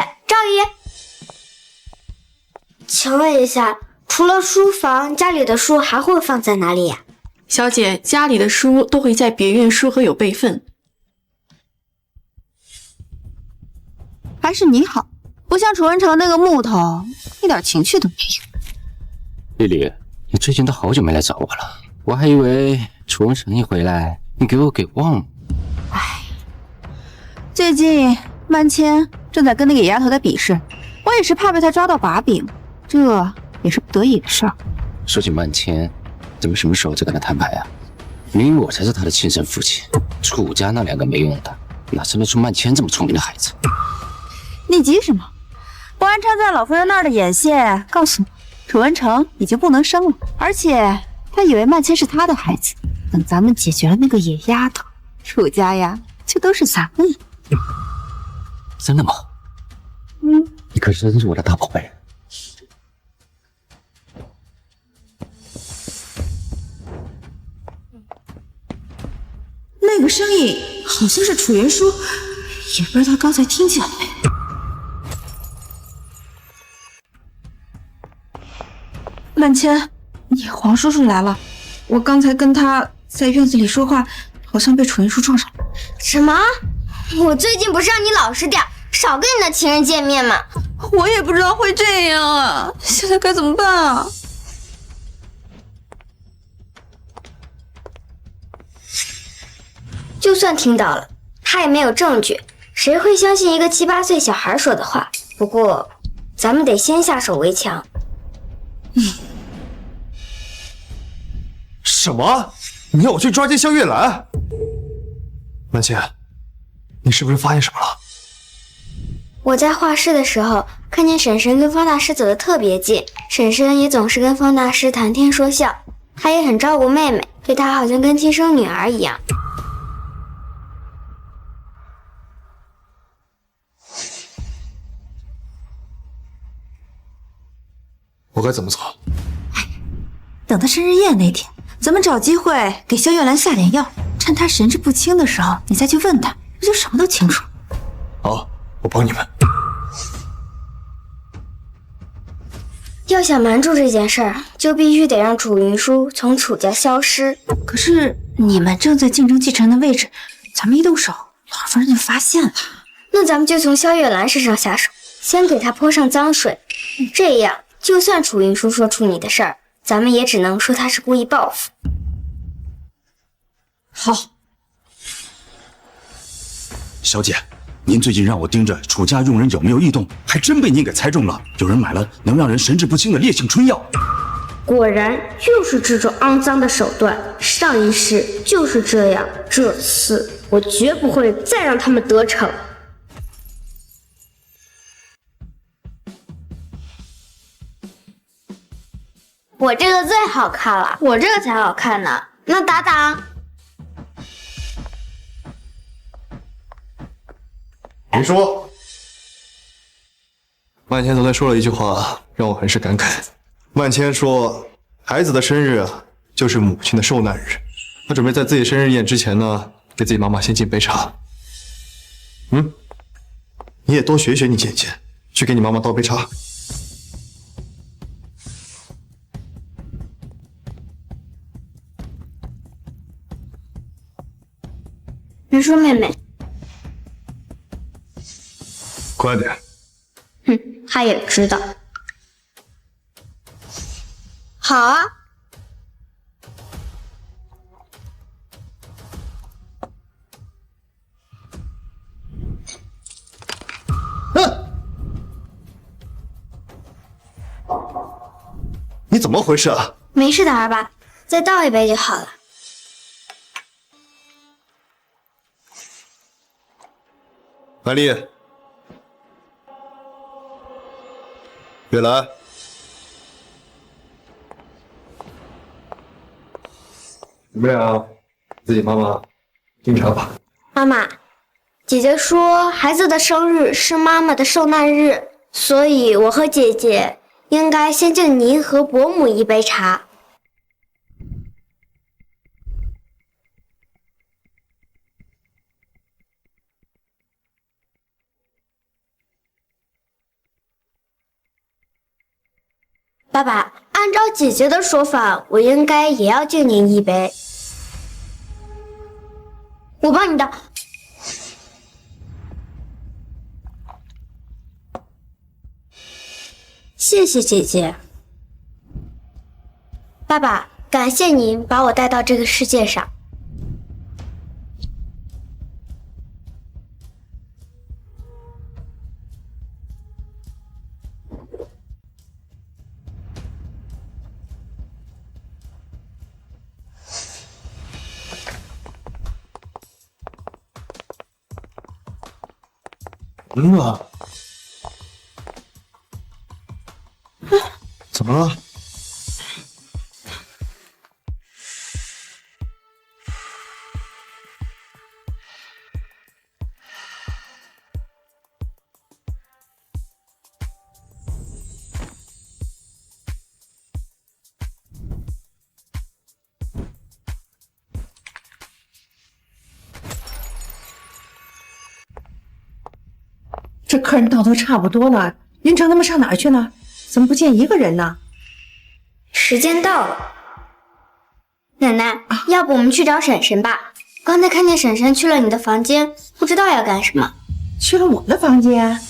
请问一下，除了书房，家里的书还会放在哪里呀？小姐，家里的书都会在别院书盒有备份。还是你好，不像楚文成那个木头，一点情趣都没有。丽丽，你最近都好久没来找我了，我还以为楚文成一回来，你给我给忘了。唉，最近曼千正在跟那个野丫头在比试，我也是怕被他抓到把柄，这也是不得已的事儿。说起曼千，咱们什么时候再跟他摊牌啊？明明我才是他的亲生父亲，楚家那两个没用的，哪生得出曼千这么聪明的孩子？你急什么？博安昌在老夫人那儿的眼线告诉我，楚文成已经不能生了，而且他以为曼千是他的孩子。等咱们解决了那个野丫头，楚家呀就都是咱们了。真的吗？你可真是我的大宝贝。那个声音好像是楚云舒，也不知道他刚才听见了没。曼千，你黄叔叔来了，我刚才跟他在院子里说话，好像被楚云舒撞上了。什么？我最近不是让你老实点，少跟你的情人见面吗？我也不知道会这样啊，现在该怎么办啊？就算听到了，他也没有证据，谁会相信一个7、8岁小孩说的话？不过，咱们得先下手为强。什么？你要我去抓奸萧月兰？曼倩，你是不是发现什么了？我在画室的时候，看见婶婶跟方大师走得特别近，婶婶也总是跟方大师谈天说笑，她也很照顾妹妹，对她好像跟亲生女儿一样。我该怎么做？等她生日宴那天，咱们找机会给萧月兰下点药，趁她神志不清的时候，你再去问她，不就什么都清楚？好，我帮你们。要想瞒住这件事儿，就必须得让楚云舒从楚家消失。可是你们正在竞争继承的位置，咱们一动手，老夫人就发现了。那咱们就从萧月兰身上下手，先给她泼上脏水，这样就算楚云舒说出你的事儿，咱们也只能说她是故意报复。好，小姐，您最近让我盯着楚家佣人有没有异动，还真被您给猜中了。有人买了能让人神志不清的烈性春药。果然就是这种肮脏的手段，上一世就是这样，这次我绝不会再让他们得逞。我这个最好看了，我这个才好看呢。那打打。云舒，万千昨天说了一句话，让我很是感慨。万千说，孩子的生日啊，就是母亲的受难日。他准备在自己生日宴之前呢，给自己妈妈先敬杯茶。你也多学学你姐姐，去给你妈妈倒杯茶。云舒妹妹，快点。她也知道。好啊。你怎么回事啊？没事的，二爸，再倒一杯就好了。兰丽，月兰，你们俩自己妈妈敬茶吧。妈妈，姐姐说孩子的生日是妈妈的受难日，所以我和姐姐应该先敬您和伯母一杯茶。爸爸，按照姐姐的说法，我应该也要敬您一杯。我帮你倒。谢谢姐姐。爸爸，感谢您把我带到这个世界上。怎么了？这客人到都差不多了，云城他们上哪儿去了？怎么不见一个人呢？时间到了，奶奶，要不我们去找婶婶吧？刚才看见婶婶去了你的房间，不知道要干什么。去了我的房间？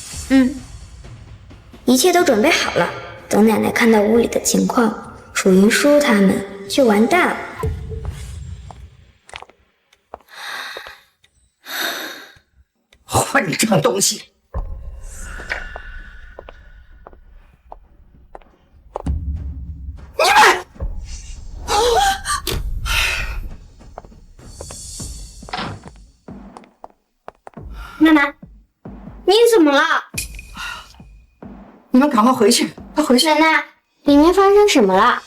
一切都准备好了。等奶奶看到屋里的情况，楚云舒他们就完蛋了。混账东西！你们！奶奶，你怎么了？你们赶快回去，快回去！奶奶，里面发生什么了？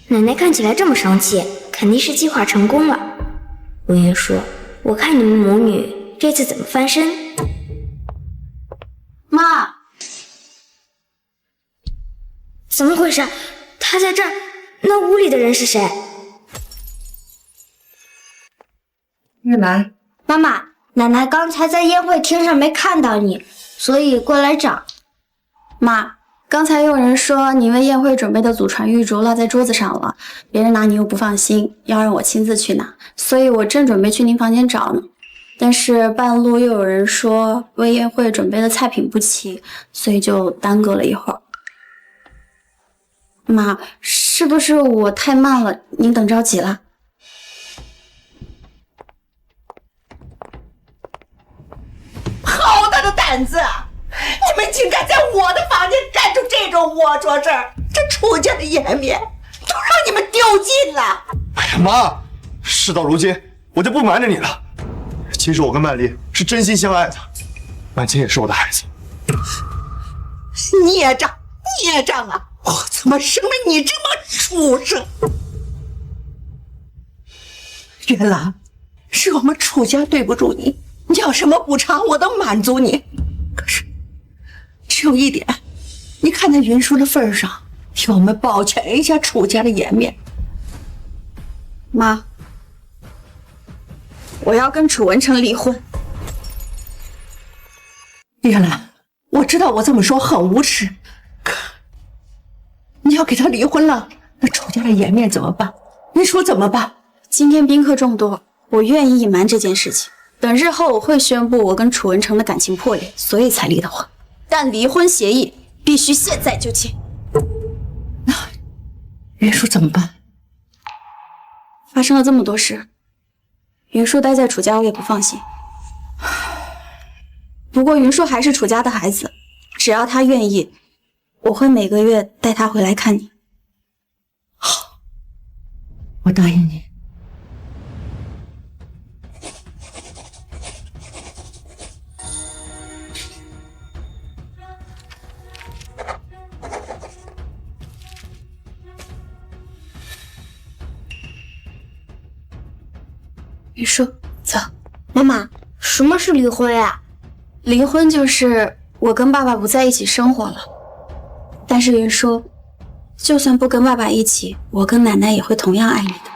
奶奶看起来这么生气，肯定是计划成功了。文渊说：“我看你们母女这次怎么翻身。”妈，怎么回事？他在这儿，那屋里的人是谁？玉兰，妈妈，奶奶刚才在宴会厅上没看到你，所以过来找。妈，刚才有人说你为宴会准备的祖传玉镯落在桌子上了，别人拿你又不放心，要让我亲自去拿，所以我正准备去您房间找呢。但是半路又有人说为宴会准备的菜品不齐，所以就耽搁了一会儿。妈，是不是我太慢了，您等着急了？好大的胆子！你们竟敢在我的房间干出这种龌龊事儿！这楚家的颜面都让你们丢尽了！哎呀，妈，事到如今，我就不瞒着你了。其实我跟曼丽是真心相爱的，曼青也是我的孩子。孽障，孽障啊！我怎么生了你这么畜生？元朗，是我们楚家对不住你，你要什么补偿我都满足你。可是，只有一点，你看在云舒的份上，替我们保全一下楚家的颜面。妈，我要跟楚文成离婚。月兰，我知道我这么说很无耻，可你要给他离婚了，那楚家的颜面怎么办？你说怎么办？今天宾客众多，我愿意隐瞒这件事情。等日后我会宣布我跟楚文成的感情破裂，所以才离的婚。但离婚协议必须现在就签。那云舒怎么办？发生了这么多事，云舒待在楚家我也不放心。不过云舒还是楚家的孩子，只要他愿意，我会每个月带他回来看你。好，我答应你。云舒，走。妈妈，什么是离婚呀？离婚就是我跟爸爸不在一起生活了。但是云舒，就算不跟爸爸一起，我跟奶奶也会同样爱你的。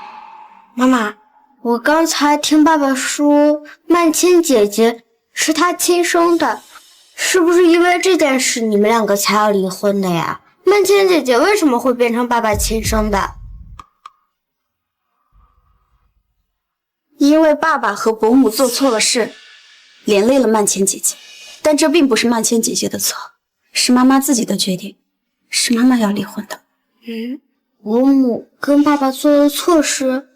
妈妈，我刚才听爸爸说曼青姐姐是他亲生的，是不是因为这件事你们两个才要离婚的呀？曼青姐姐为什么会变成爸爸亲生的？因为爸爸和伯母做错了事，连累了曼千姐姐。但这并不是曼千姐姐的错，是妈妈自己的决定，是妈妈要离婚的。伯母跟爸爸做了错事？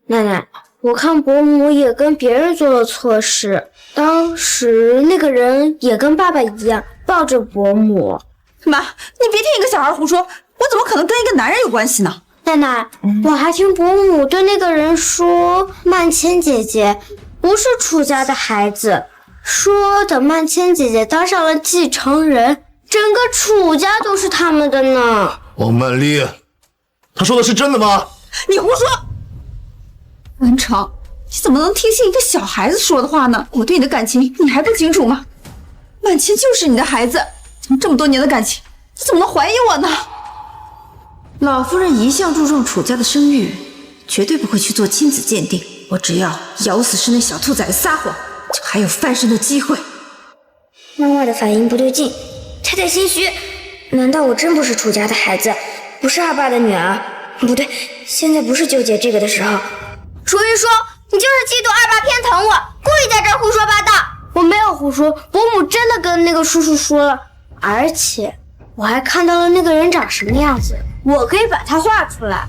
奶奶，我看伯母也跟别人做了错事，当时那个人也跟爸爸一样抱着伯母。妈，你别听一个小孩胡说，我怎么可能跟一个男人有关系呢？奶奶，我还听伯母对那个人说，曼千姐姐不是楚家的孩子，说等曼千姐姐当上了继承人，整个楚家都是他们的呢。王曼丽，他说的是真的吗？你胡说！文成，你怎么能听信一个小孩子说的话呢？我对你的感情你还不清楚吗？曼青就是你的孩子，咱们这么多年的感情，你怎么能怀疑我呢？老夫人一向注重楚家的声誉，绝对不会去做亲子鉴定。我只要咬死是那小兔崽子撒谎，就还有翻身的机会。妈妈的反应不对劲，太太心虚。难道我真不是楚家的孩子，不是二爸的女儿？不对，现在不是纠结这个的时候。楚云说，你就是嫉妒二爸偏疼我，故意在这儿胡说八道。我没有胡说，伯母真的跟那个叔叔说了，而且我还看到了那个人长什么样子，我可以把他画出来。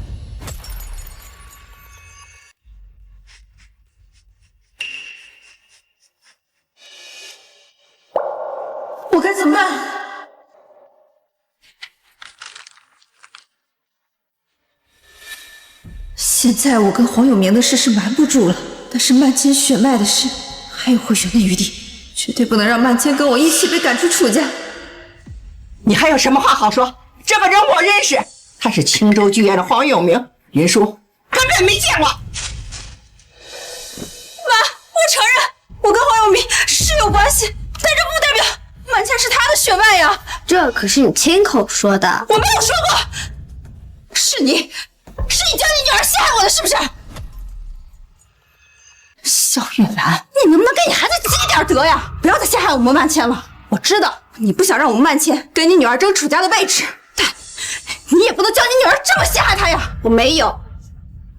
我该怎么办？现在我跟黄有明的事是瞒不住了，但是曼千血脉的事还有回旋的余地，绝对不能让曼千跟我一起被赶出楚家。你还有什么话好说？这个人我认识，他是青州剧院的黄有明，云舒根本没见过。妈，我承认我跟黄有明是有关系，但这不代表曼千是他的血脉呀。这可是你亲口说的。我没有说过，是你叫你女儿陷害我的，是不是？萧月兰，你能不能给你孩子积点德呀？不要再陷害我们曼千了。我知道你不想让我们曼千跟你女儿争楚家的位置，但你也不能叫你女儿这么陷害她呀。我没有，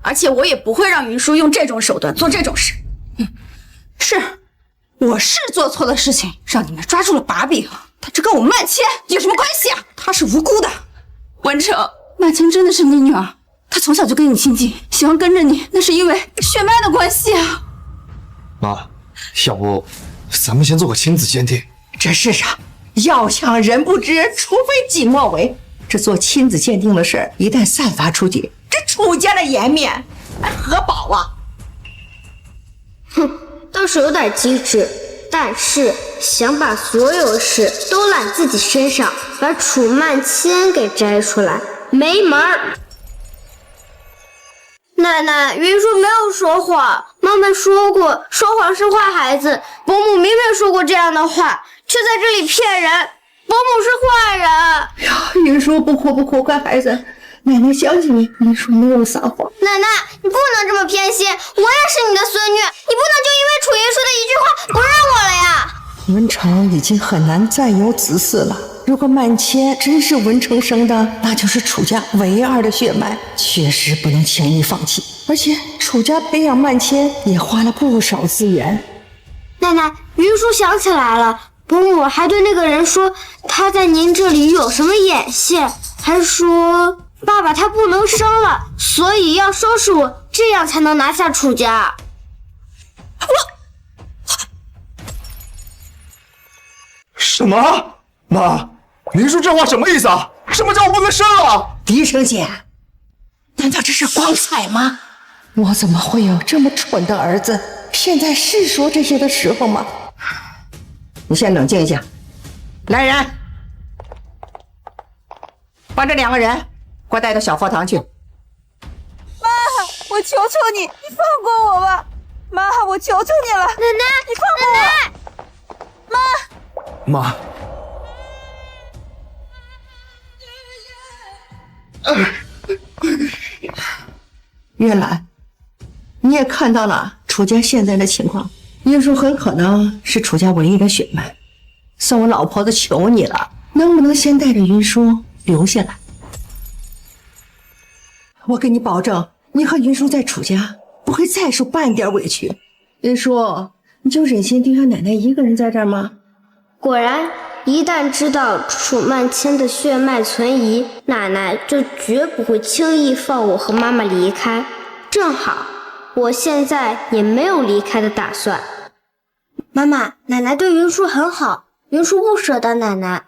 而且我也不会让云舒用这种手段做这种事。是，我是做错了事情，让你们抓住了把柄，但这跟我曼千有什么关系啊？她是无辜的。文成，曼千真的是你女儿，她从小就跟你亲近，喜欢跟着你，那是因为血脉的关系啊。妈，要不咱们先做个亲子鉴定？这世上要想人不知，除非己莫为。这做亲子鉴定的事一旦散发出去，这楚家的颜面还何保啊？哼，倒是有点机智，但是想把所有事都揽自己身上，把楚曼千给摘出来，没门儿。奶奶，云舒没有说谎，妈妈说过说谎是坏孩子，伯母明明说过这样的话，却在这里骗人，伯母是坏人。呀，云舒不哭，乖孩子，奶奶相信你，云舒没有撒谎。奶奶，你不能这么偏心，我也是你的孙女，你不能就因为楚云舒的一句话不认我了呀。文成已经很难再有子嗣了。如果曼千真是文成生的，那就是楚家唯二的血脉，确实不能轻易放弃。而且楚家培养曼千也花了不少资源。奶奶，云舒想起来了，伯母还对那个人说他在您这里有什么眼线，还说爸爸他不能生了，所以要收拾我，这样才能拿下楚家。什么？妈，您说这话什么意思啊？什么叫我不能生啊？狄生姐，难道这是光彩吗？我怎么会有这么蠢的儿子？现在是说这些的时候吗？你先冷静一下。来人，把这两个人给我带到小佛堂去。妈，我求求你，你放过我吧！妈，我求求你了，奶奶，你放过我！妈，妈，月兰，你也看到了楚家现在的情况，云舒很可能是楚家唯一的血脉。算我老婆子求你了，能不能先带着云舒留下来？我给你保证，你和云舒在楚家不会再受半点委屈。云舒，你就忍心丢下奶奶一个人在这儿吗？果然，一旦知道楚曼千的血脉存疑，奶奶就绝不会轻易放我和妈妈离开。正好，我现在也没有离开的打算。妈妈，奶奶对云舒很好，云舒不舍得奶奶。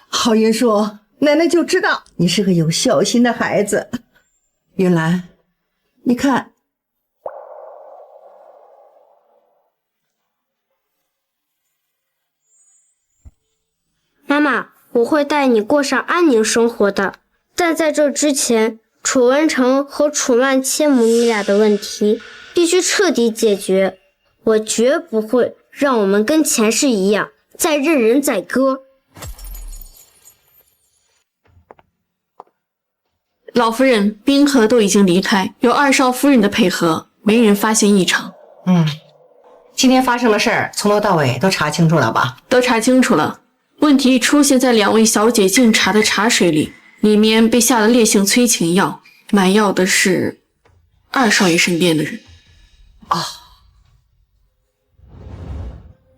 好，云舒，奶奶就知道你是个有孝心的孩子。云兰，你看，妈妈，我会带你过上安宁生活的。但在这之前，楚文成和楚曼千母女俩的问题必须彻底解决。我绝不会让我们跟前世一样再任人宰割。老夫人，冰河都已经离开，有二少夫人的配合，没人发现异常。今天发生的事儿从头到尾都查清楚了吧？都查清楚了。问题出现在两位小姐敬茶的茶水里，里面被下了烈性催情药，买药的是二少爷身边的人。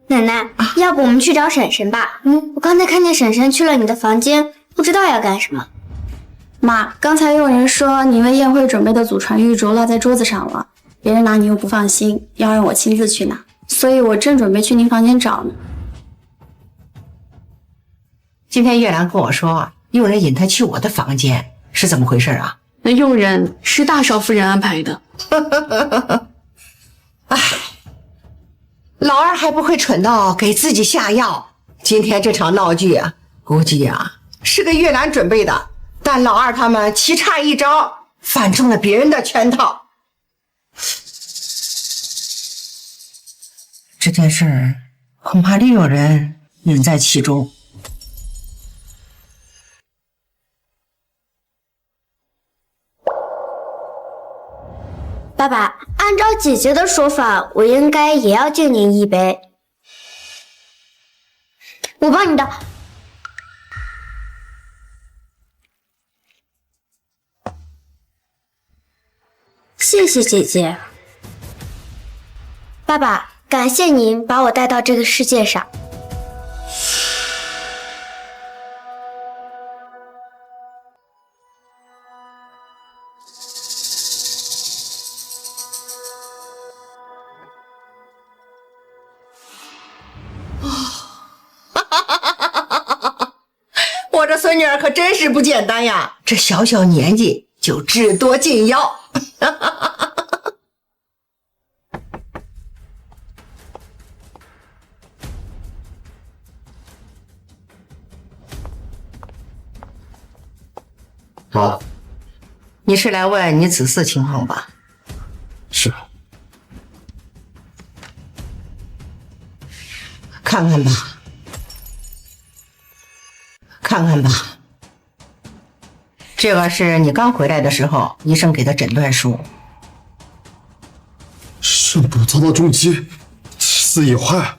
奶奶，要不我们去找婶婶吧？我刚才看见婶婶去了你的房间，不知道要干什么。妈，刚才有人说你为宴会准备的祖传玉镯落在桌子上了，别人拿你又不放心，要让我亲自去拿，所以我正准备去您房间找呢。今天月兰跟我说，有人引她去我的房间，是怎么回事啊？那佣人是大少夫人安排的。哎，老二还不会蠢到给自己下药。今天这场闹剧啊，估计啊是个月兰准备的，但老二他们棋差一招，反中了别人的圈套。这件事恐怕另有人隐在其中。爸爸，按照姐姐的说法，我应该也要敬您一杯。我帮你倒。谢谢姐姐。爸爸，感谢您把我带到这个世界上。我这孙女儿可真是不简单呀，这小小年纪就智多近妖。妈，你是来问你子嗣情况吧？是。看看吧，看看吧。这个是你刚回来的时候医生给的诊断书。肾部遭到重击，气死已坏。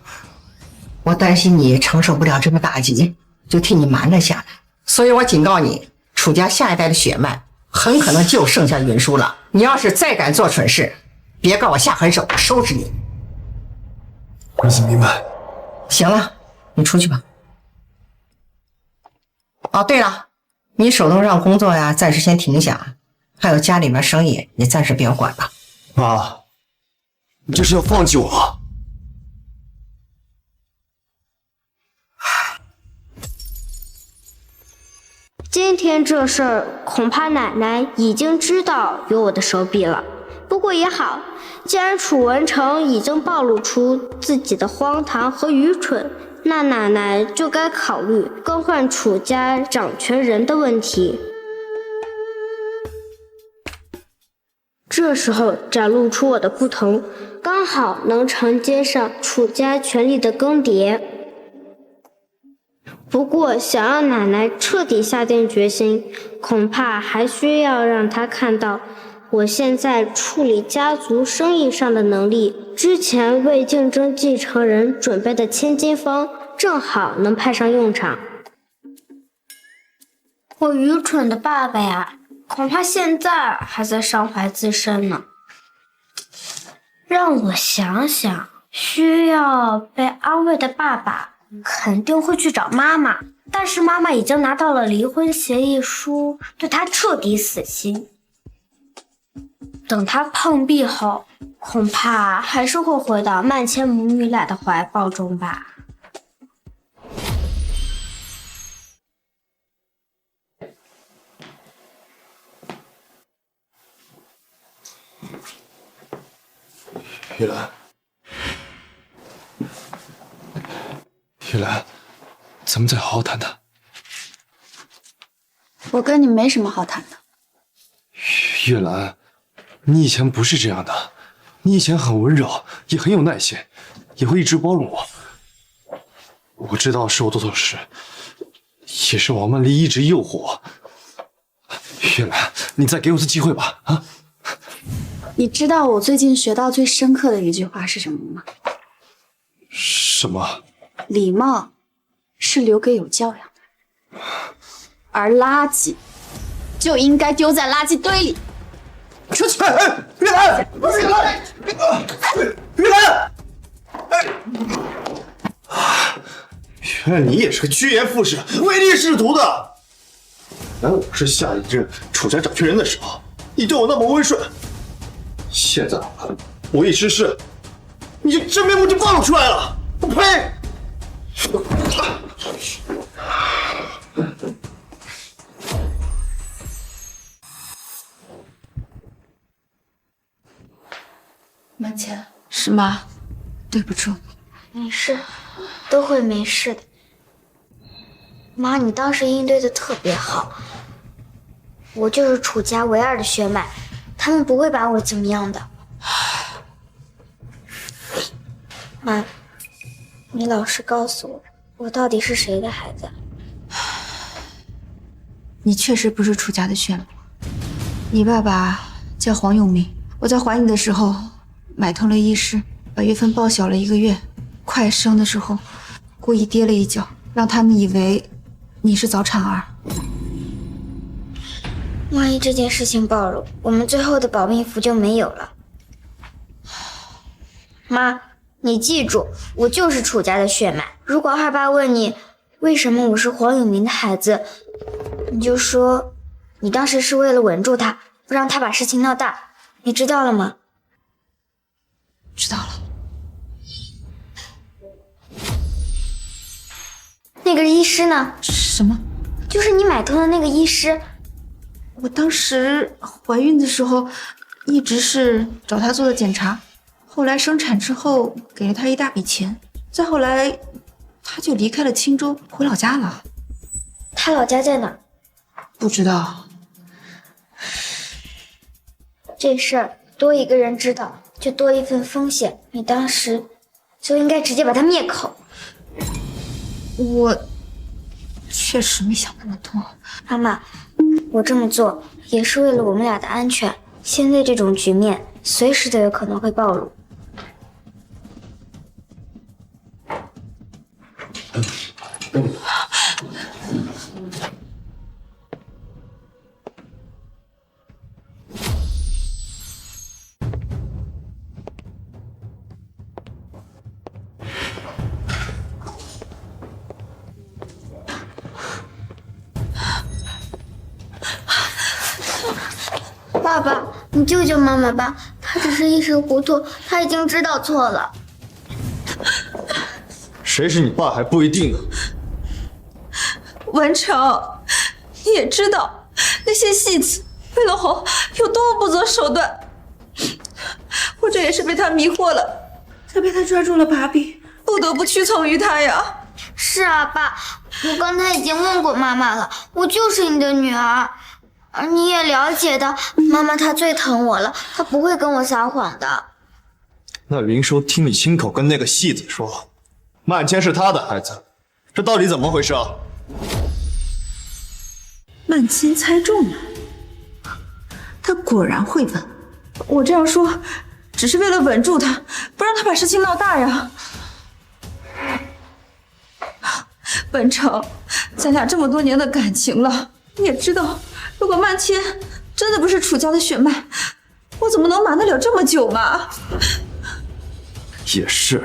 我担心你承受不了这么打击，就替你瞒了下来。所以我警告你，楚家下一代的血脉很可能就剩下云舒了。你要是再敢做蠢事，别告我下狠手，收拾你。儿子明白。行了，你出去吧。哦，对了，你手头上工作呀，暂时先停下，还有家里面生意，你暂时别管了。妈，你这是要放弃我吗？今天这事儿，恐怕奶奶已经知道有我的手笔了。不过也好，既然楚文成已经暴露出自己的荒唐和愚蠢，那奶奶就该考虑更换楚家掌权人的问题。这时候展露出我的不同，刚好能承接上楚家权力的更迭。不过，想让奶奶彻底下定决心，恐怕还需要让她看到我现在处理家族生意上的能力。之前为竞争继承人准备的千金方，正好能派上用场。我愚蠢的爸爸呀，恐怕现在还在伤怀自身呢。让我想想，需要被安慰的爸爸肯定会去找妈妈，但是妈妈已经拿到了离婚协议书，对他彻底死心。等他碰壁后，恐怕还是会回到曼千母女俩的怀抱中吧。玉兰，玉兰，咱们再好好谈谈。我跟你没什么好谈的。玉兰，你以前不是这样的，你以前很温柔，也很有耐心，也会一直包容我。我知道是我做错事，也是王曼丽一直诱惑我。玉兰，你再给我次机会吧，啊！你知道我最近学到最深刻的一句话是什么吗？什么？礼貌是留给有教养的人，而垃圾就应该丢在垃圾堆里。出去！玉兰，玉兰，玉兰！原来你也是个趋炎附势、唯利是图的。原来我是下一任楚家掌权人的时候，你对我那么温顺。现在我一失势，你这真面目就暴露出来了！我呸！妈，对不住。没事，都会没事的。妈，你当时应对的特别好。我就是楚家唯二的血脉，他们不会把我怎么样的。妈，你老实告诉我，我到底是谁的孩子？你确实不是楚家的血脉。你爸爸叫黄永明，我在怀你的时候买通了医师，把月份报销了1个月。快生的时候，故意跌了一跤，让他们以为你是早产儿。万一这件事情暴露，我们最后的保命符就没有了。妈，你记住，我就是楚家的血脉。如果二爸问你为什么我是黄永明的孩子，你就说你当时是为了稳住他，不让他把事情闹大。你知道了吗？知道了。那个医师呢？什么？就是你买通的那个医师。我当时怀孕的时候，一直是找他做的检查，后来生产之后给了他一大笔钱，再后来他就离开了青州，回老家了。他老家在哪儿？不知道。这事儿多一个人知道，就多一份风险。你当时就应该直接把他灭口。我确实没想那么多。妈妈，我这么做也是为了我们俩的安全。现在这种局面，随时都有可能会暴露。爸爸，你救救妈妈吧，她只是一时糊涂，她已经知道错了。谁是你爸还不一定呢。文成，你也知道那些戏子为了红有多么不择手段，我这也是被他迷惑了，才被他抓住了把柄，不得不屈从于他呀。是啊，爸，我刚才已经问过妈妈了，我就是你的女儿。而你也了解的，妈妈她最疼我了，她不会跟我撒谎的。那云舒听你亲口跟那个戏子说，曼千是他的孩子，这到底怎么回事啊？曼青猜中了，他果然会问。我这样说，只是为了稳住他，不让他把事情闹大呀。文成，咱俩这么多年的感情了，你也知道。如果曼千真的不是楚家的血脉，我怎么能瞒得了这么久嘛？也是，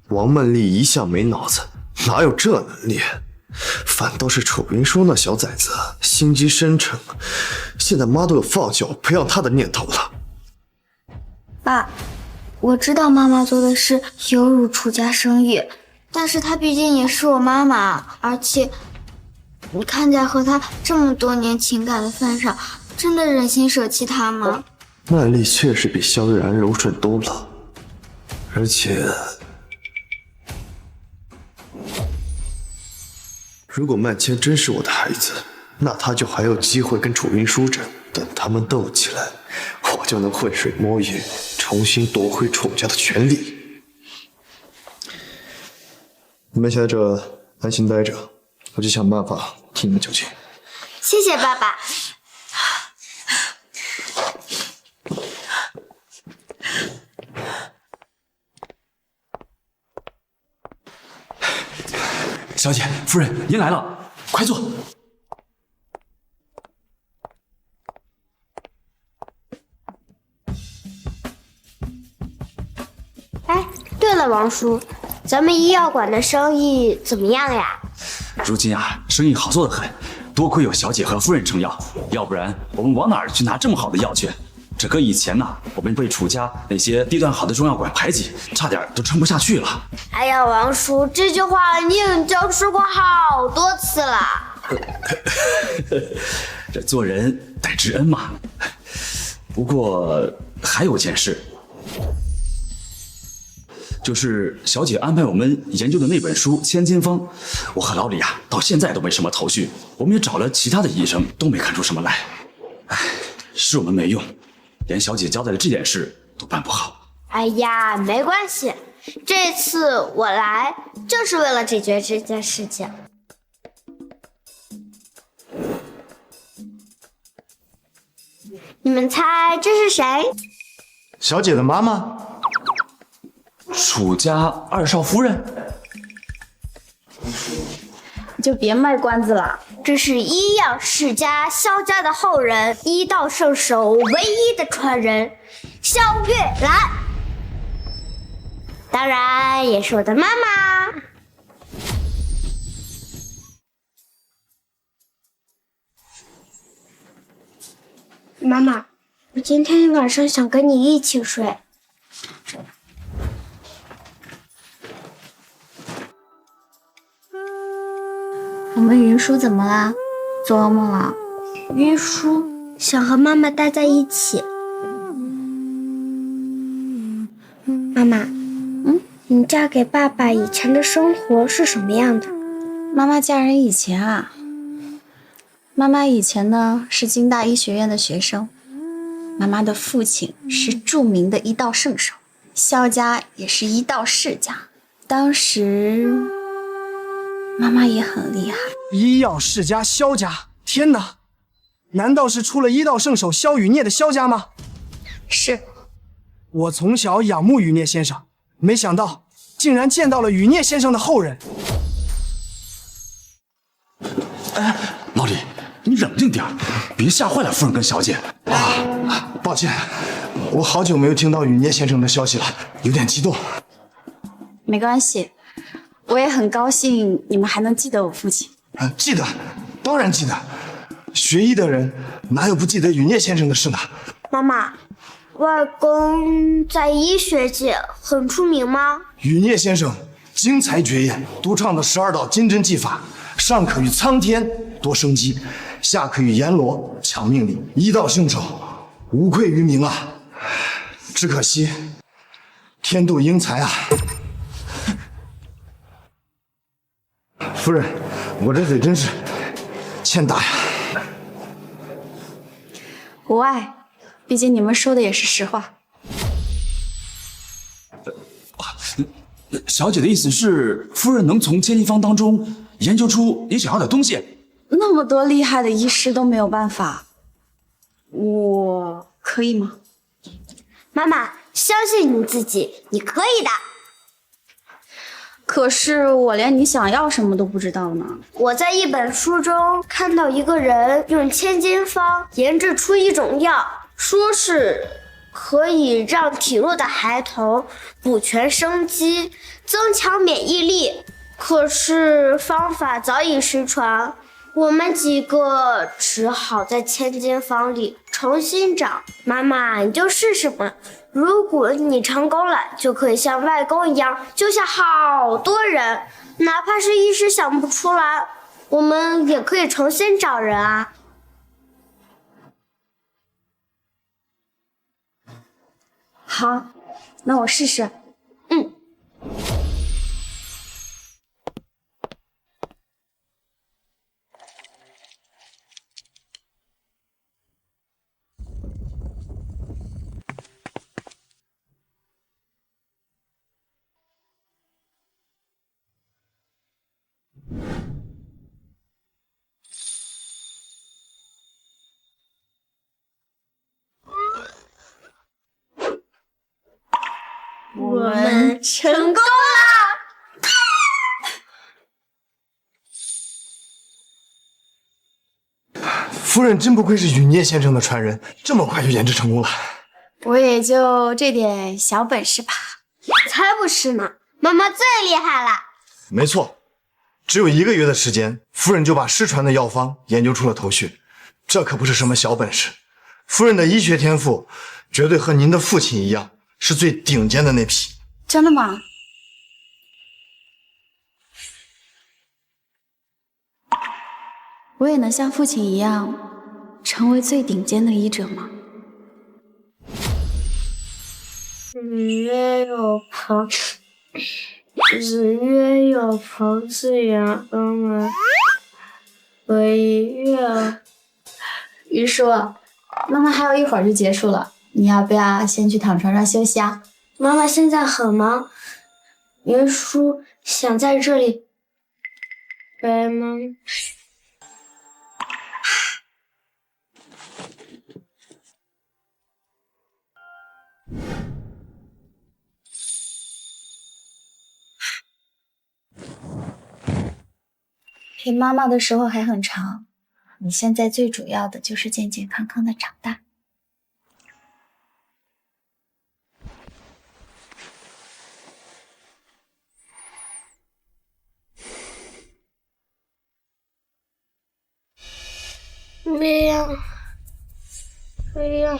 王曼丽一向没脑子，哪有这能力？反倒是楚云舒那小崽子心机深沉，现在妈都有放弃我培养他的念头了。爸，我知道妈妈做的是有辱楚家声誉，但是她毕竟也是我妈妈，而且你看在和她这么多年情感的份上，真的忍心舍弃她吗？曼丽确实比萧然柔顺多了，而且如果曼千真是我的孩子，那他就还有机会跟楚云舒争。等他们斗起来，我就能浑水摸鱼，重新夺回楚家的权利。你们现在这安心待着，我就想办法替你们救济。谢谢爸爸。小姐，夫人，您来了，快坐。哎，对了，王叔，咱们医药馆的生意怎么样呀？如今啊，生意好做得很，多亏有小姐和夫人撑腰，要不然我们往哪儿去拿这么好的药去？这搁以前呢，我们被楚家那些地段好的中药馆排挤，差点都撑不下去了。哎呀，王叔，这句话你已经说过好多次了。这做人得知恩嘛。不过还有件事，就是小姐安排我们研究的那本书《千金方》，我和老李啊，到现在都没什么头绪。我们也找了其他的医生，都没看出什么来。哎，是我们没用，连小姐交代的这件事都办不好。哎呀，没关系，这次我来就是为了解决这件事情。你们猜这是谁？小姐的妈妈，楚家二少夫人。就别卖关子了，这是医药世家萧家的后人，医道圣手唯一的传人萧月兰，当然也是我的妈妈。妈妈，我今天晚上想跟你一起睡。我们云舒怎么啦？做噩梦了？云舒想和妈妈待在一起。妈妈，你嫁给爸爸以前的生活是什么样的？妈妈嫁人以前啊，妈妈以前呢是京大医学院的学生，妈妈的父亲是著名的医道圣手，萧家也是医道世家。当时妈妈也很厉害。医药世家萧家，天哪，难道是出了医道圣手萧雨孽的萧家吗？是。我从小仰慕雨孽先生，没想到竟然见到了雨孽先生的后人。哎，老李，你冷静点，别吓坏了夫人跟小姐。啊，抱歉，我好久没有听到雨孽先生的消息了，有点激动。没关系，我也很高兴你们还能记得我父亲。记得，当然记得。学医的人哪有不记得雨孽先生的事呢？妈妈，外公在医学界很出名吗？雨孽先生精才绝艳，独创的12道金针技法，上可与苍天夺生机，下可与阎罗抢命力，医道圣手，无愧于名啊！只可惜天妒英才啊！夫人，我这嘴真是欠打呀。无碍，毕竟你们说的也是实话。小姐的意思是，夫人能从千金方当中研究出你想要的东西？那么多厉害的医师都没有办法，我可以吗？妈妈，相信你自己，你可以的。可是我连你想要什么都不知道呢。我在一本书中看到一个人用千金方研制出一种药，说是可以让体弱的孩童补全生机，增强免疫力。可是方法早已失传，我们几个只好在千金方里重新找。妈妈，你就试试吧。如果你成功了，就可以像外公一样救下好多人，哪怕是一时想不出来，我们也可以重新找人啊。好，那我试试。我们成功啦！夫人真不愧是雨孽先生的传人，这么快就研制成功了。我也就这点小本事吧。才不是呢，妈妈最厉害了。没错，只有1个月的时间，夫人就把失传的药方研究出了头绪，这可不是什么小本事。夫人的医学天赋绝对和您的父亲一样，是最顶尖的那批。真的吗？我也能像父亲一样，成为最顶尖的医者吗？没有朋子曰：“有朋自远方来，我亦乐。”于叔，妈妈还有一会儿就结束了，你要不要先去躺床上休息啊？妈妈现在很忙，云叔想在这里白吗？陪妈妈的时候还很长，你现在最主要的就是健健康康的长大。不要。不要！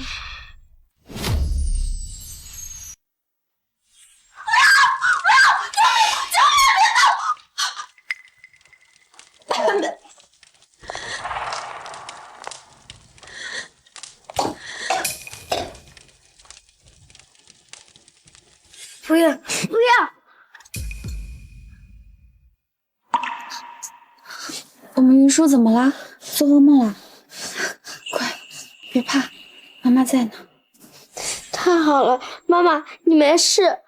我们云叔怎么啦？做噩梦啦？快，别怕，妈妈在呢。太好了，妈妈，你没事。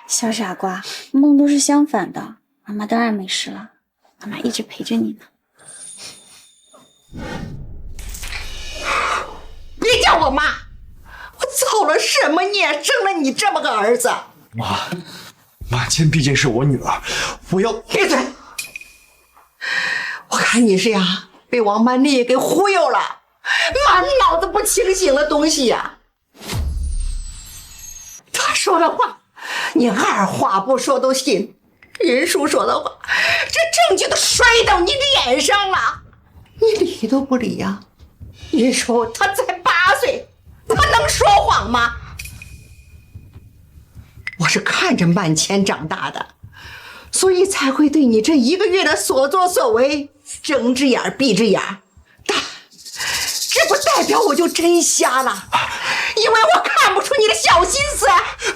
小傻瓜，梦都是相反的，妈妈当然没事了，妈妈一直陪着你呢。别叫我妈，我造了什么孽，生了你这么个儿子？妈，满千毕竟是我女儿，我要闭嘴！我看你是呀，被王曼丽给忽悠了，满脑子不清醒的东西呀。他说的话，你二话不说都信。云叔说的话，这证据都摔到你脸上了，你理都不理呀？云叔他才8岁，他能说谎吗？我是看着曼千长大的，所以才会对你这1个月的所作所为睁只眼闭只眼。但这不代表我就真瞎了，因为我看不出你的小心思。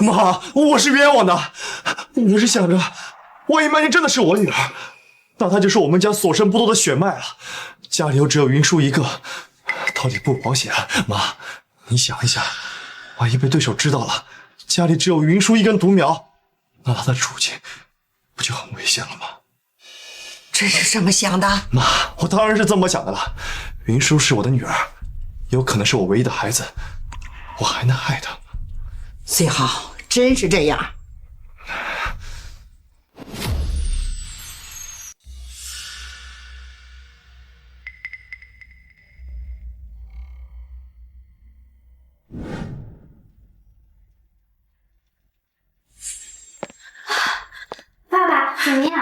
妈，我是冤枉的，我是想着，万一曼妮真的是我女儿，那她就是我们家所剩不多的血脉了。家里又只有云叔一个，到底不保险。妈，你想一想，万一被对手知道了，家里只有云叔一根独苗，那他的处境不就很危险了吗？这是这么想的？妈，我当然是这么想的了。云叔是我的女儿，有可能是我唯一的孩子，我还能害她？最好真是这样。爸爸怎么样？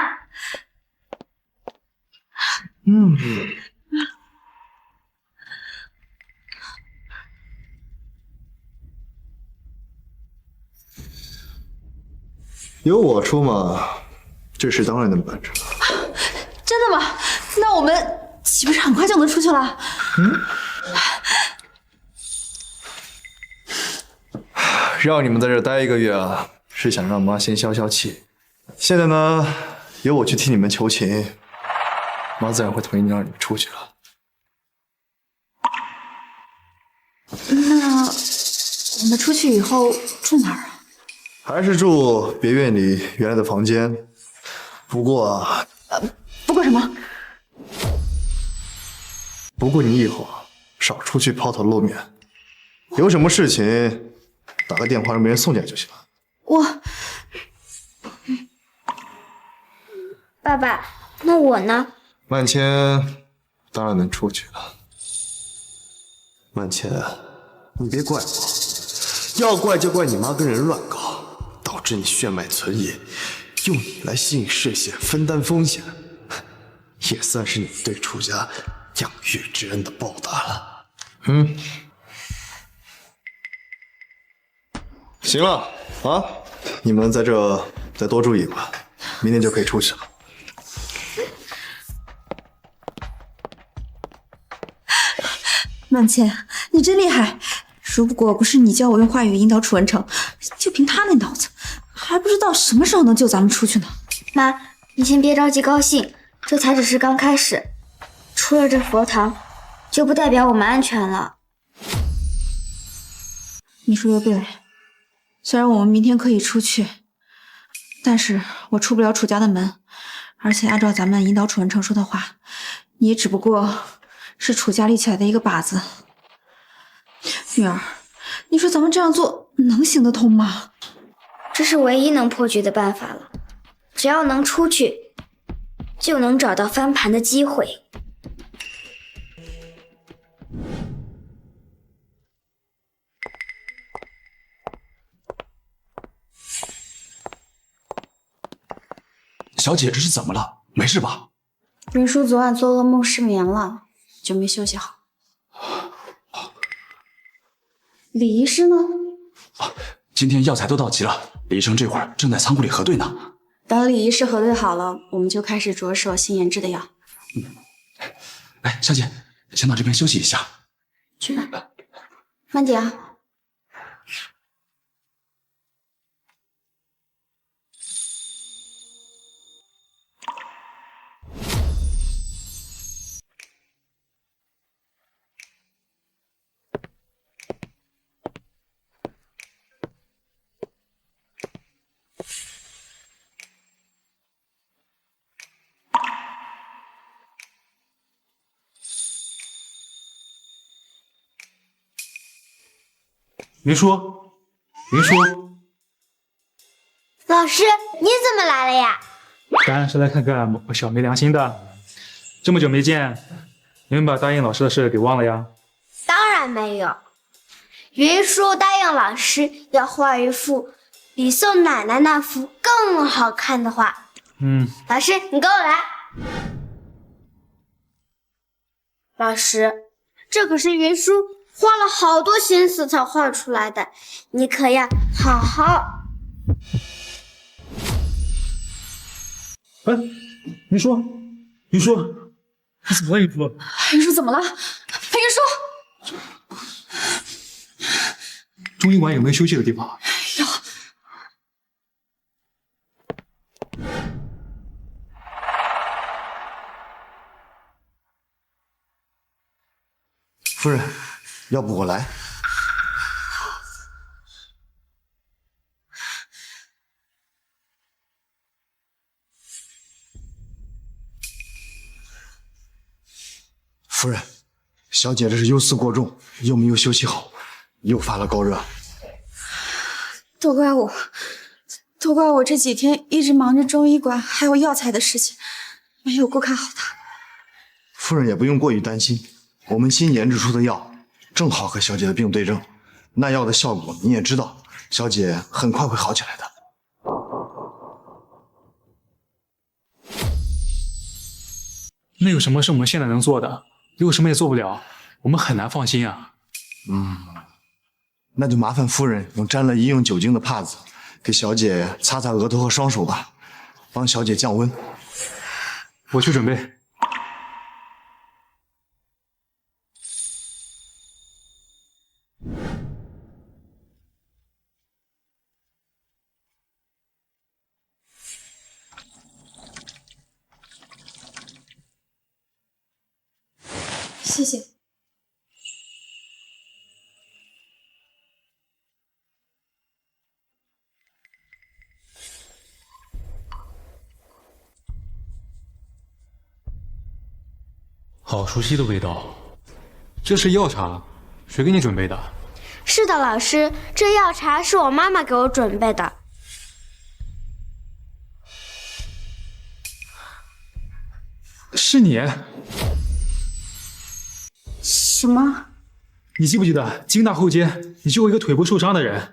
由我出马，这事当然能办成。真的吗？那我们岂不是很快就能出去了？让你们在这待1个月啊，是想让妈先消消气。现在呢，由我去替你们求情，妈自然会同意让你们出去了。那我们出去以后住哪儿啊？还是住别院里原来的房间。不过，不过什么？不过你以后少出去抛头露面，有什么事情打个电话让别人送进来就行了。我，爸爸，那我呢？曼千当然能出去了。曼千，你别怪我，要怪就怪你妈跟人乱搞，导致你血脉存疑，用你来吸引视线，分担风险，也算是你对楚家养育之恩的报答了。行了啊，你们在这再多住一晚，明天就可以出去了。曼千，你真厉害！如果不是你教我用话语引导楚文成，就凭他那脑子，还不知道到什么时候能救咱们出去呢？妈，你先别着急高兴，这才只是刚开始。出了这佛堂，就不代表我们安全了。你说的对，虽然我们明天可以出去，但是我出不了楚家的门，而且按照咱们引导楚文成说的话，你也只不过是楚家立起来的一个靶子。女儿，你说咱们这样做能行得通吗？这是唯一能破局的办法了，只要能出去，就能找到翻盘的机会。小姐，这是怎么了？没事吧？云舒昨晚做噩梦失眠了，就没休息好。李医师呢？今天药材都到齐了，李医生这会儿正在仓库里核对呢。等李医师核对好了，我们就开始着手新研制的药。哎，小姐，先到这边休息一下。去吧，慢点啊。云舒，云舒，老师，你怎么来了呀？当然是来看看我小没良心的。这么久没见，你们把答应老师的事给忘了呀？当然没有。云舒答应老师要画一幅比送奶奶那幅更好看的画。老师，你跟我来。老师，这可是云舒花了好多心思才画出来的，你可要好好。哎，云舒，云舒，你怎么了？云舒，云舒怎么了？云舒，中医馆有没有休息的地方？有。夫人，要不我来？夫人，小姐这是忧思过重，又没有休息好，又发了高热。都怪我，都怪我这几天一直忙着中医馆还有药材的事情，没有顾看好她。夫人也不用过于担心，我们新研制出的药正好和小姐的病对症，那药的效果你也知道，小姐很快会好起来的。那有什么是我们现在能做的？如果什么也做不了，我们很难放心啊。那就麻烦夫人用沾了医用酒精的帕子给小姐擦擦额头和双手吧，帮小姐降温。我去准备。谢谢。好熟悉的味道，这是药茶，谁给你准备的？是的，老师，这药茶是我妈妈给我准备的。是你？什么？你记不记得金大后街，你救过一个腿部受伤的人？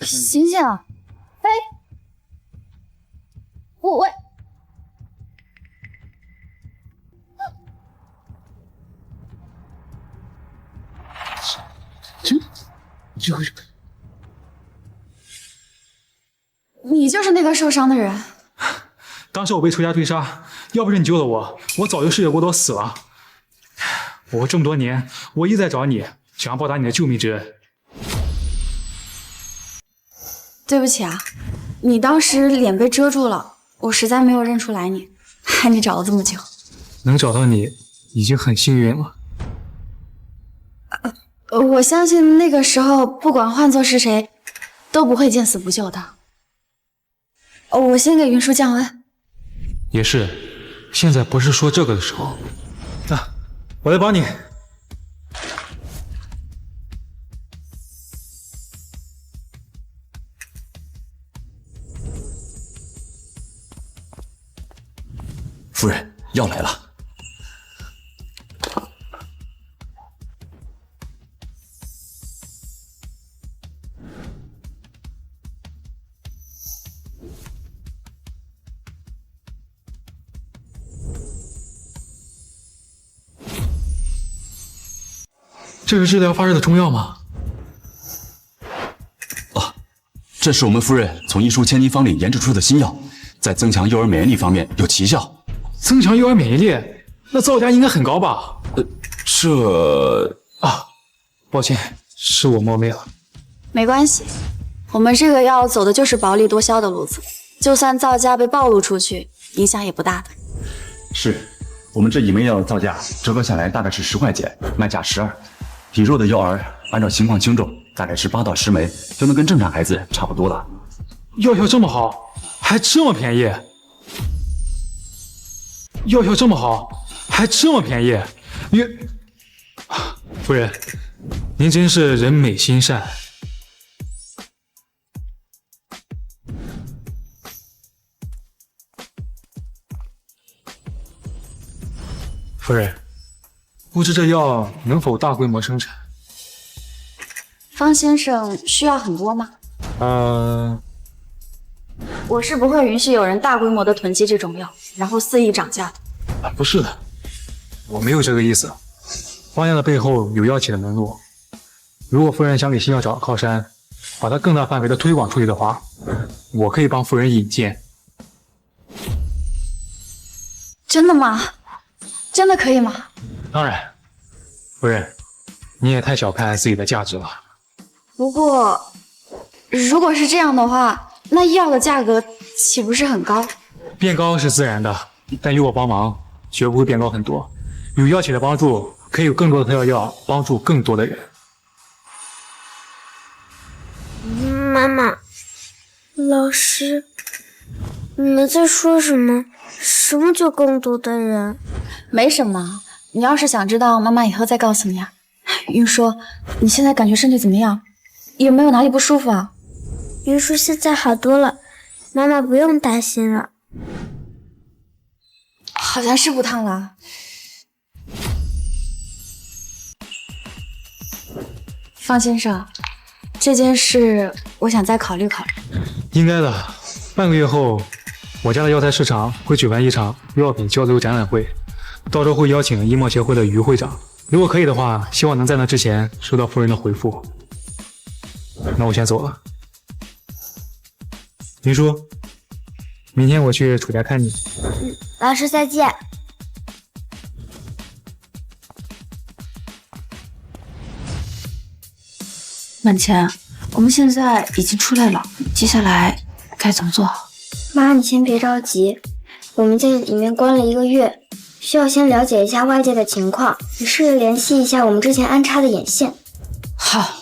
醒醒！哎，我这回是。你就是那个受伤的人。当时我被仇家追杀，要不是你救了我，我早就失血过多死了。我这么多年，我一直在找你，想要报答你的救命之恩。对不起啊，你当时脸被遮住了，我实在没有认出来你，害你找了这么久。能找到你已经很幸运了。我相信那个时候，不管换作是谁，都不会见死不救的。我先给云舒降温。也是，现在不是说这个的时候。我来帮你。夫人，药来了。这是治疗发热的中药吗？这是我们夫人从一书千金方里研制出的新药，在增强幼儿免疫力方面有奇效。增强幼儿免疫力，那造价应该很高吧？抱歉，是我冒昧了。没关系，我们这个药走的就是薄利多销的路子，就算造价被暴露出去，影响也不大的。是我们这一枚药的造价折合下来大概是10块钱，卖价12。体弱的幼儿按照情况轻重，大概是8到10枚，就能跟正常孩子差不多了。药效这么好，还这么便宜？药效这么好，还这么便宜？夫人，您真是人美心善。夫人，不知这药能否大规模生产？方先生需要很多吗？我是不会允许有人大规模的囤积这种药，然后肆意涨价的。不是的，我没有这个意思。方家的背后有药企的门路，如果夫人想给新药找个靠山，把它更大范围的推广出去的话，我可以帮夫人引荐。真的吗？真的可以吗？当然，夫人，你也太小看自己的价值了。不过，如果是这样的话，那药的价格岂不是很高？变高是自然的，但有我帮忙，绝不会变高很多。有药企的帮助，可以有更多的特效药帮助更多的人。妈妈，老师，你们在说什么？什么叫更多的人？没什么，你要是想知道，妈妈以后再告诉你啊。云舒，你现在感觉身体怎么样？有没有哪里不舒服啊？云舒现在好多了，妈妈不用担心了。好像是不烫了。方先生，这件事我想再考虑考虑。应该的，半个月后，我家的药材市场会举办一场药品交流展览会，到时候会邀请医贸协会的于会长。如果可以的话，希望能在那之前收到夫人的回复。那我先走了。云舒，明天我去楚家看你。老师再见。满钱，我们现在已经出来了，接下来该怎么做？妈，你先别着急，我们在里面关了1个月，需要先了解一下外界的情况。你试着联系一下我们之前安插的眼线。好。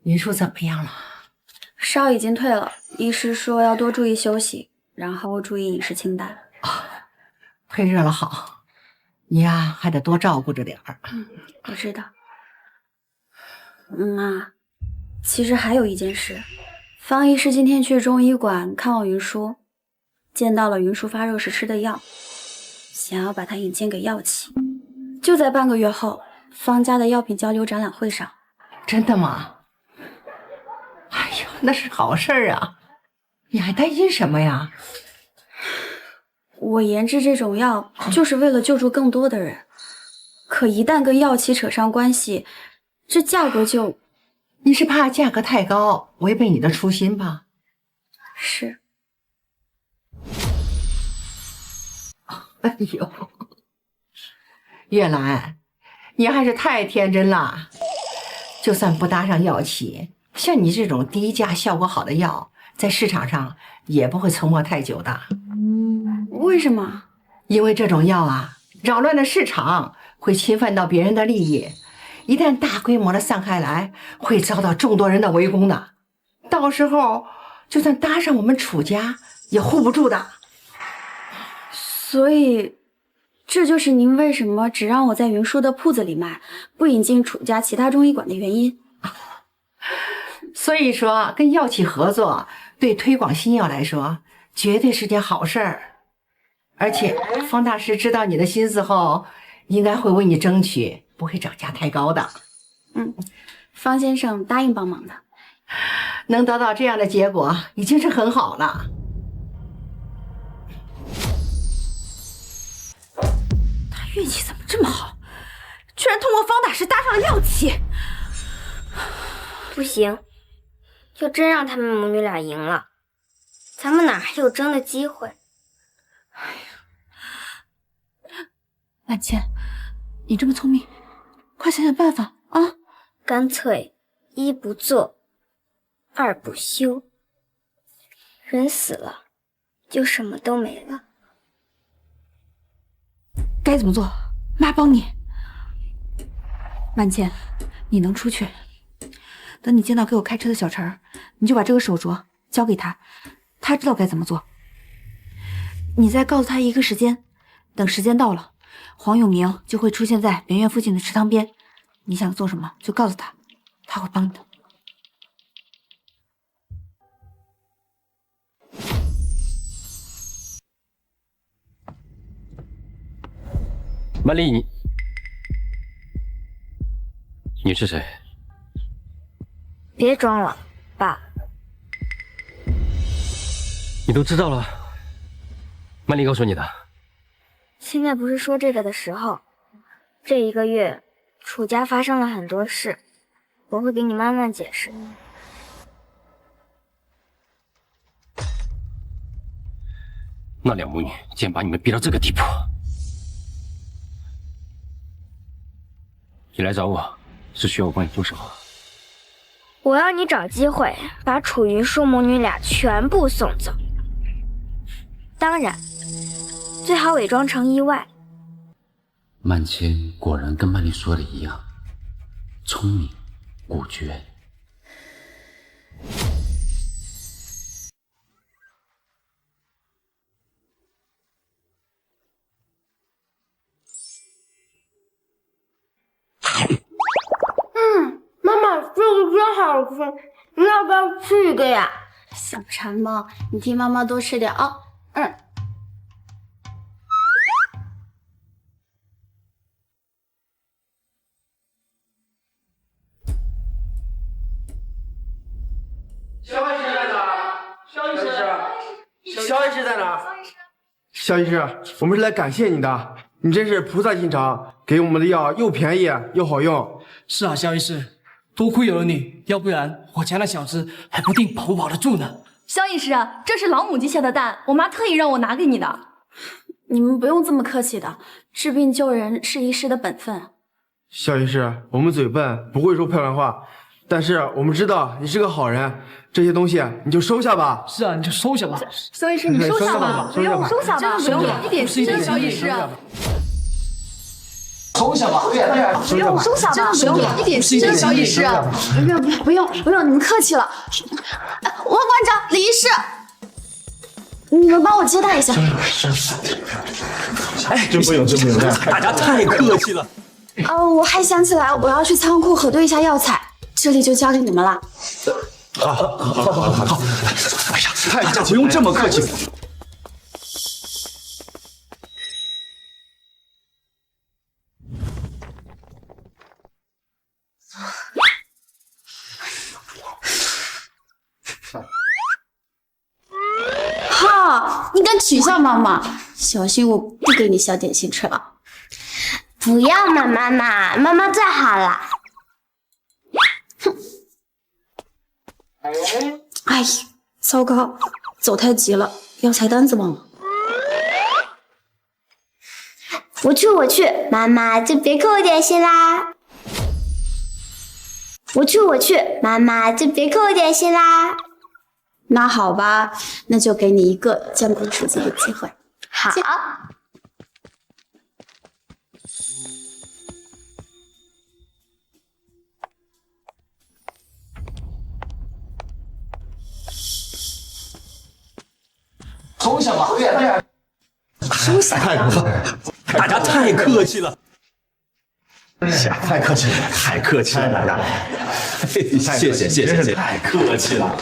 云舒怎么样了？烧已经退了，医师说要多注意休息，然后注意饮食清淡。退热了好，你呀还得多照顾着点儿。我知道。妈，其实还有一件事，方医师今天去中医馆看望云舒，见到了云舒发热时吃的药，想要把它引荐给药企。就在半个月后，方家的药品交流展览会上。真的吗？哎呦，那是好事啊！你还担心什么呀？我研制这种药就是为了救助更多的人，可一旦跟药企扯上关系，这价格就……你是怕价格太高，违背你的初心吧？是。哎呦，月兰，你还是太天真了。就算不搭上药企，像你这种低价效果好的药，在市场上也不会存活太久的。为什么？因为这种药啊，扰乱了市场，会侵犯到别人的利益，一旦大规模的散开来，会遭到众多人的围攻的。到时候，就算搭上我们楚家，也护不住的。所以，这就是您为什么只让我在云舒的铺子里卖，不引进楚家其他中医馆的原因。所以说，跟药企合作，对推广新药来说，绝对是件好事儿。而且，方大师知道你的心思后，应该会为你争取，不会涨价太高的。方先生答应帮忙的，能得到这样的结果，已经是很好了。运气怎么这么好，居然通过方大师搭上了药企？不行，就真让他们母女俩赢了，咱们哪还有争的机会？万茜，你这么聪明，快想想办法啊！干脆一不做，二不休，人死了，就什么都没了。该怎么做？妈帮你。万茜，你能出去？等你见到给我开车的小陈，你就把这个手镯交给他，他知道该怎么做。你再告诉他一个时间，等时间到了，黄永明就会出现在本院附近的池塘边。你想做什么就告诉他，他会帮你的。曼丽，你是谁？别装了，爸。你都知道了？曼丽告诉你的。现在不是说这个的时候。这1个月，楚家发生了很多事，我会给你慢慢解释。那两母女竟然把你们逼到这个地步！你来找我，是需要我帮你做什么？我要你找机会把楚云舒母女俩全部送走，当然，最好伪装成意外。曼千果然跟曼丽说的一样，聪明、果决。妈妈，这个真好吃，你要不要吃一个呀？小馋猫，你替妈妈多吃点啊。肖医师在哪？肖医师在哪？肖医师，我们是来感谢你的，你真是菩萨心肠，给我们的药又便宜又好用。是啊，肖医师，多亏有了你，要不然我家那小子还不定保不保得住呢。肖医师，这是老母鸡下的蛋，我妈特意让我拿给你的。你们不用这么客气的，治病救人是医师的本分。肖医师，我们嘴笨，不会说漂亮话，但是我们知道你是个好人，这些东西你就收下吧。是啊，你就收下吧。肖医师，你收下吧，不用收下吧，真的不用，一点心意，肖医师。收下吧，不用收下吧，不用一点心意，肖医师。不用，你们客气了。王馆长，李医师，你们帮我接待一下。哎，真不用，大家太客气了。我还想起来，我要去仓库核对一下药材，这里就交给你们了。好。哎呀，太客气，不用这么客气。哈，你敢取笑妈妈？小心我不给你小点心吃了。不要嘛，妈妈，妈妈最好了。哼！哎呀，糟糕，走太急了，药材单子忘了。我去，妈妈就别给我点心啦。我去，妈妈就别给我点心啦。那好吧，那就给你一个见过世界的机会。好。收下吧，收下，大家太客气了。太客气了，太客气了，大家。谢谢，太客气了。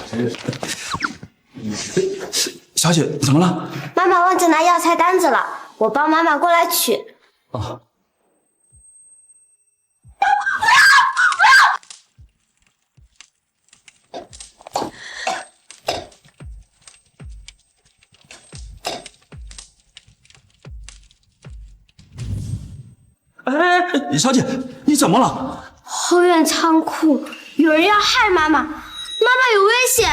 小姐，怎么了？妈妈忘记拿药材单子了，我帮妈妈过来取。哦。哎，小姐，你怎么了？后院仓库有人要害妈妈，妈妈有危险！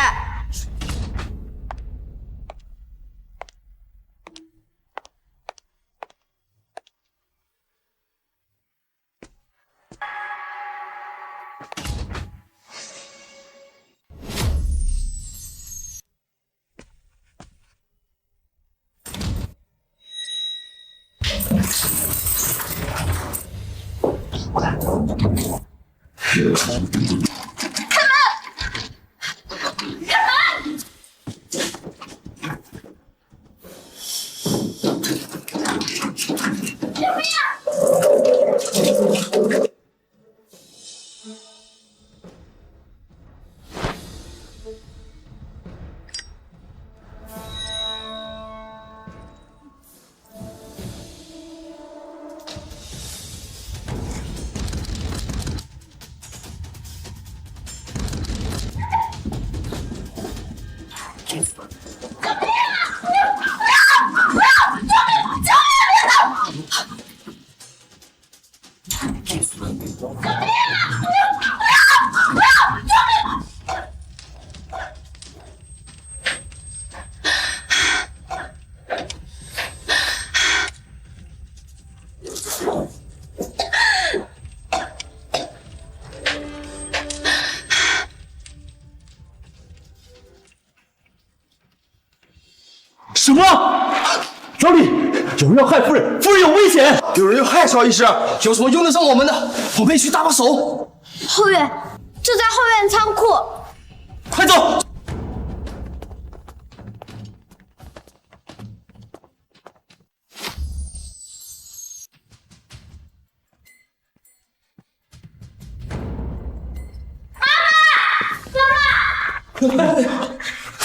什么？老李，有人要害夫人，夫人有危险！有人要害邵医师，有什么用得上我们的？我们也去搭把手。后院，就在后院仓库。快走！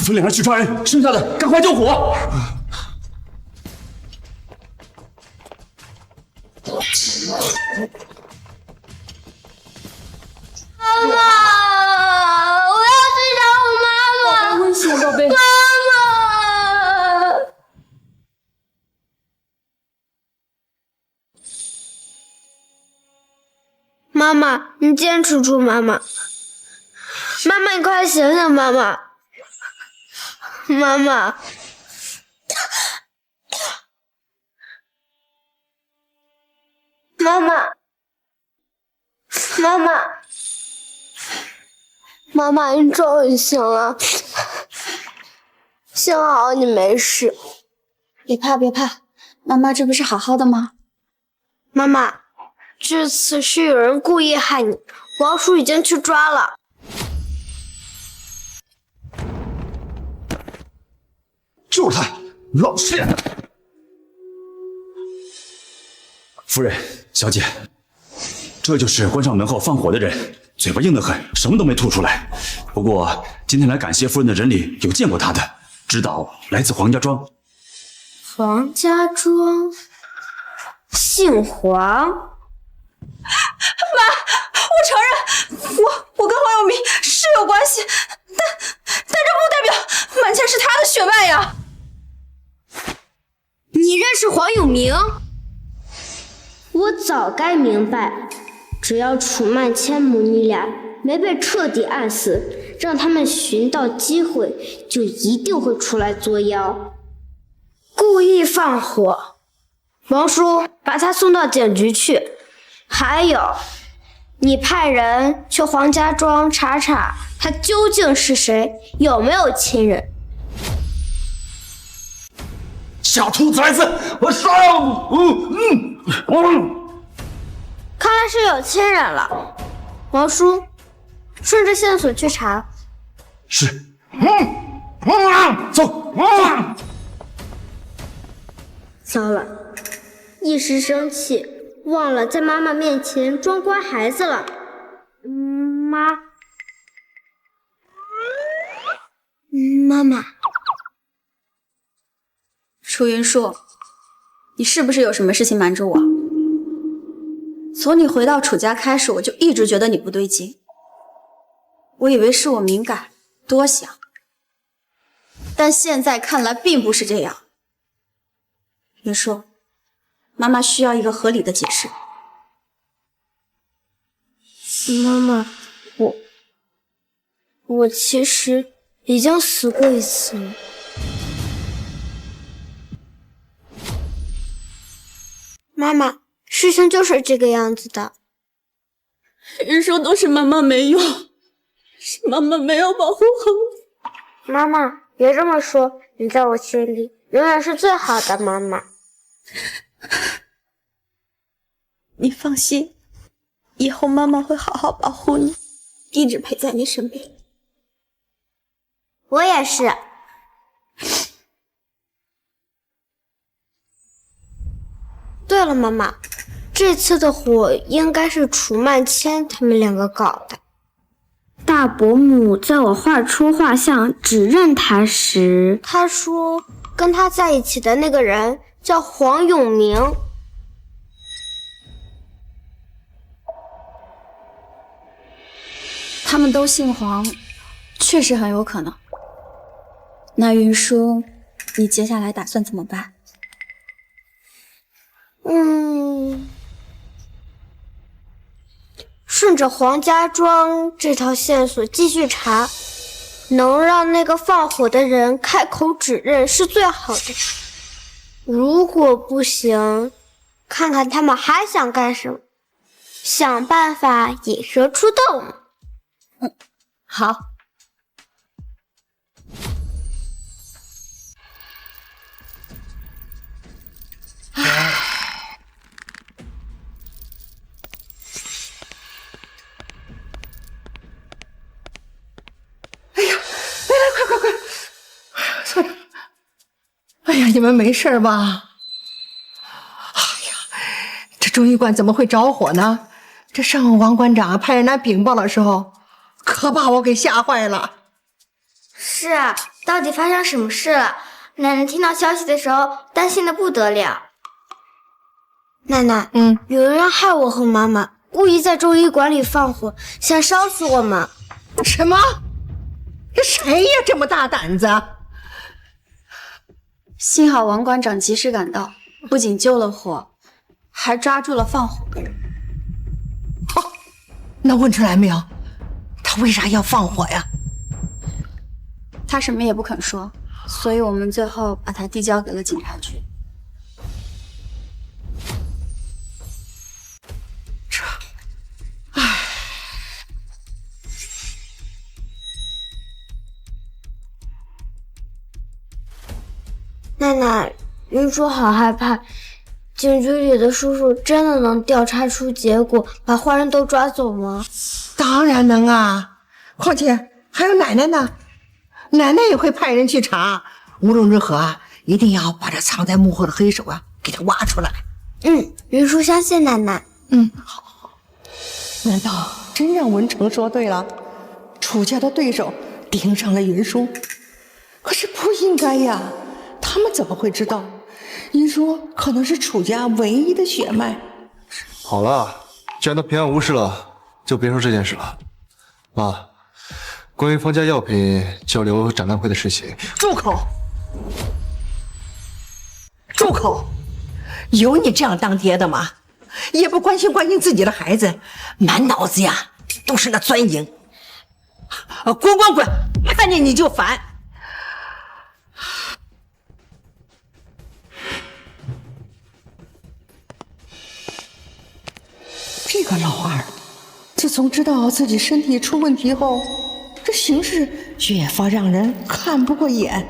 分两人去抓人，剩下的赶快救火！妈妈，我要去找我妈妈。没关系，宝贝。妈妈，妈妈，你坚持住，妈妈。妈妈，你快醒醒，妈妈。妈妈，妈妈，妈妈，妈妈，你终于醒了，幸好你没事。别怕，别怕，妈妈这不是好好的吗？妈妈，这次是有人故意害你，王叔已经去抓了。就是他，老实点。夫人，小姐，这就是关上门后放火的人，嘴巴硬得很，什么都没吐出来。不过今天来感谢夫人的人里有见过他的，知道来自黄家庄。黄家庄，姓黄。妈，我承认，我跟黄有明是有关系，但这不代表满千是他的血脉呀。你认识黄有明？我我早该明白，只要楚曼千母女俩没被彻底按死，让他们寻到机会，就一定会出来作妖，故意放火。王叔，把他送到警局去。还有，你派人去黄家庄查查他究竟是谁，有没有亲人。小兔崽子，我杀了看来是有亲人了。王叔，顺着线索去查。是。走。糟了，一时生气，忘了在妈妈面前装乖孩子了。妈妈。楚云舒，你是不是有什么事情瞒着我？从你回到楚家开始，我就一直觉得你不对劲。我以为是我敏感多想，但现在看来并不是这样。云舒，妈妈需要一个合理的解释。妈妈，我其实已经死过一次了。妈妈，事情就是这个样子的。人说都是妈妈没用，是妈妈没有保护好你。妈妈，别这么说，你在我心里永远是最好的妈妈。你放心，以后妈妈会好好保护你，一直陪在你身边。我也是。对了，妈妈，这次的火应该是楚曼千他们两个搞的。大伯母在我画出画像指认他时，他说跟他在一起的那个人叫黄永明。他们都姓黄，确实很有可能。那云舒，你接下来打算怎么办？顺着黄家庄这条线索继续查，能让那个放火的人开口指认是最好的。如果不行，看看他们还想干什么，想办法引蛇出洞嘛。好。村长，哎呀，你们没事吧？哎呀，这中医馆怎么会着火呢？这上午王馆长派人来禀报的时候，可把我给吓坏了。是啊，到底发生什么事了？奶奶听到消息的时候，担心的不得了。奶奶，有人害我和妈妈，故意在中医馆里放火，想烧死我们。什么？这谁呀，这么大胆子？幸好王馆长及时赶到，不仅救了火，还抓住了放火的人。那问出来没有？他为啥要放火呀？他什么也不肯说，所以我们最后把他递交给了警察局。奶奶，云舒好害怕，警局里的叔叔真的能调查出结果，把坏人都抓走吗？当然能啊，况且还有奶奶呢，奶奶也会派人去查。无论如何啊，一定要把这藏在幕后的黑手啊给他挖出来。云舒相信奶奶。好。难道真让文成说对了？楚家的对手盯上了云舒，可是不应该呀。他们怎么会知道云舒可能是楚家唯一的血脉？好了，既然都平安无事了，就别说这件事了。妈，关于方家药品交流展览会的事情，住口！住口！有你这样当爹的吗？也不关心自己的孩子，满脑子呀都是那钻营。滚滚滚，看见你就烦。这个老二，自从知道自己身体出问题后，这行事越发让人看不过眼。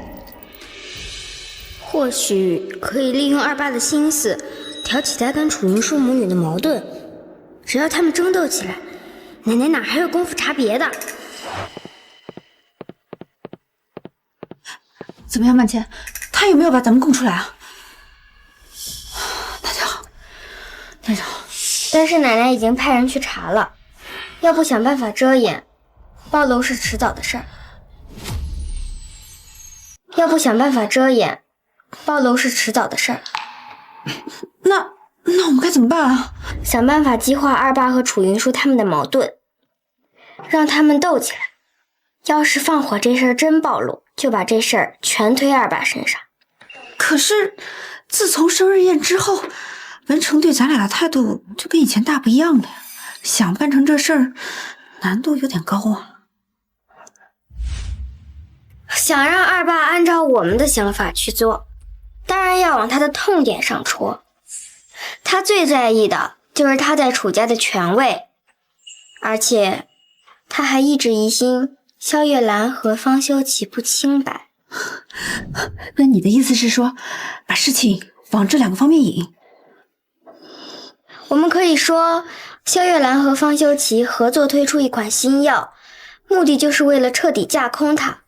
或许可以利用二爸的心思，挑起他跟楚云舒母女的矛盾。只要他们争斗起来，奶奶哪还有功夫查别的？怎么样，曼倩，他有没有把咱们供出来啊？那就好，那就好。但是奶奶已经派人去查了，要不想办法遮掩，暴露是迟早的事儿。那我们该怎么办啊？想办法激化二爸和楚云舒他们的矛盾，让他们斗起来。要是放火这事儿真暴露，就把这事儿全推二爸身上。可是自从生日宴之后，文成对咱俩的态度就跟以前大不一样了呀。想办成这事儿，难度有点高啊。想让二爸按照我们的想法去做，当然要往他的痛点上戳。他最在意的就是他在楚家的权位，而且他还一直疑心萧月兰和方修齐不清白。那你的意思是说，把事情往这两个方面引？我们可以说，萧月兰和方修齐合作推出一款新药，目的就是为了彻底架空它。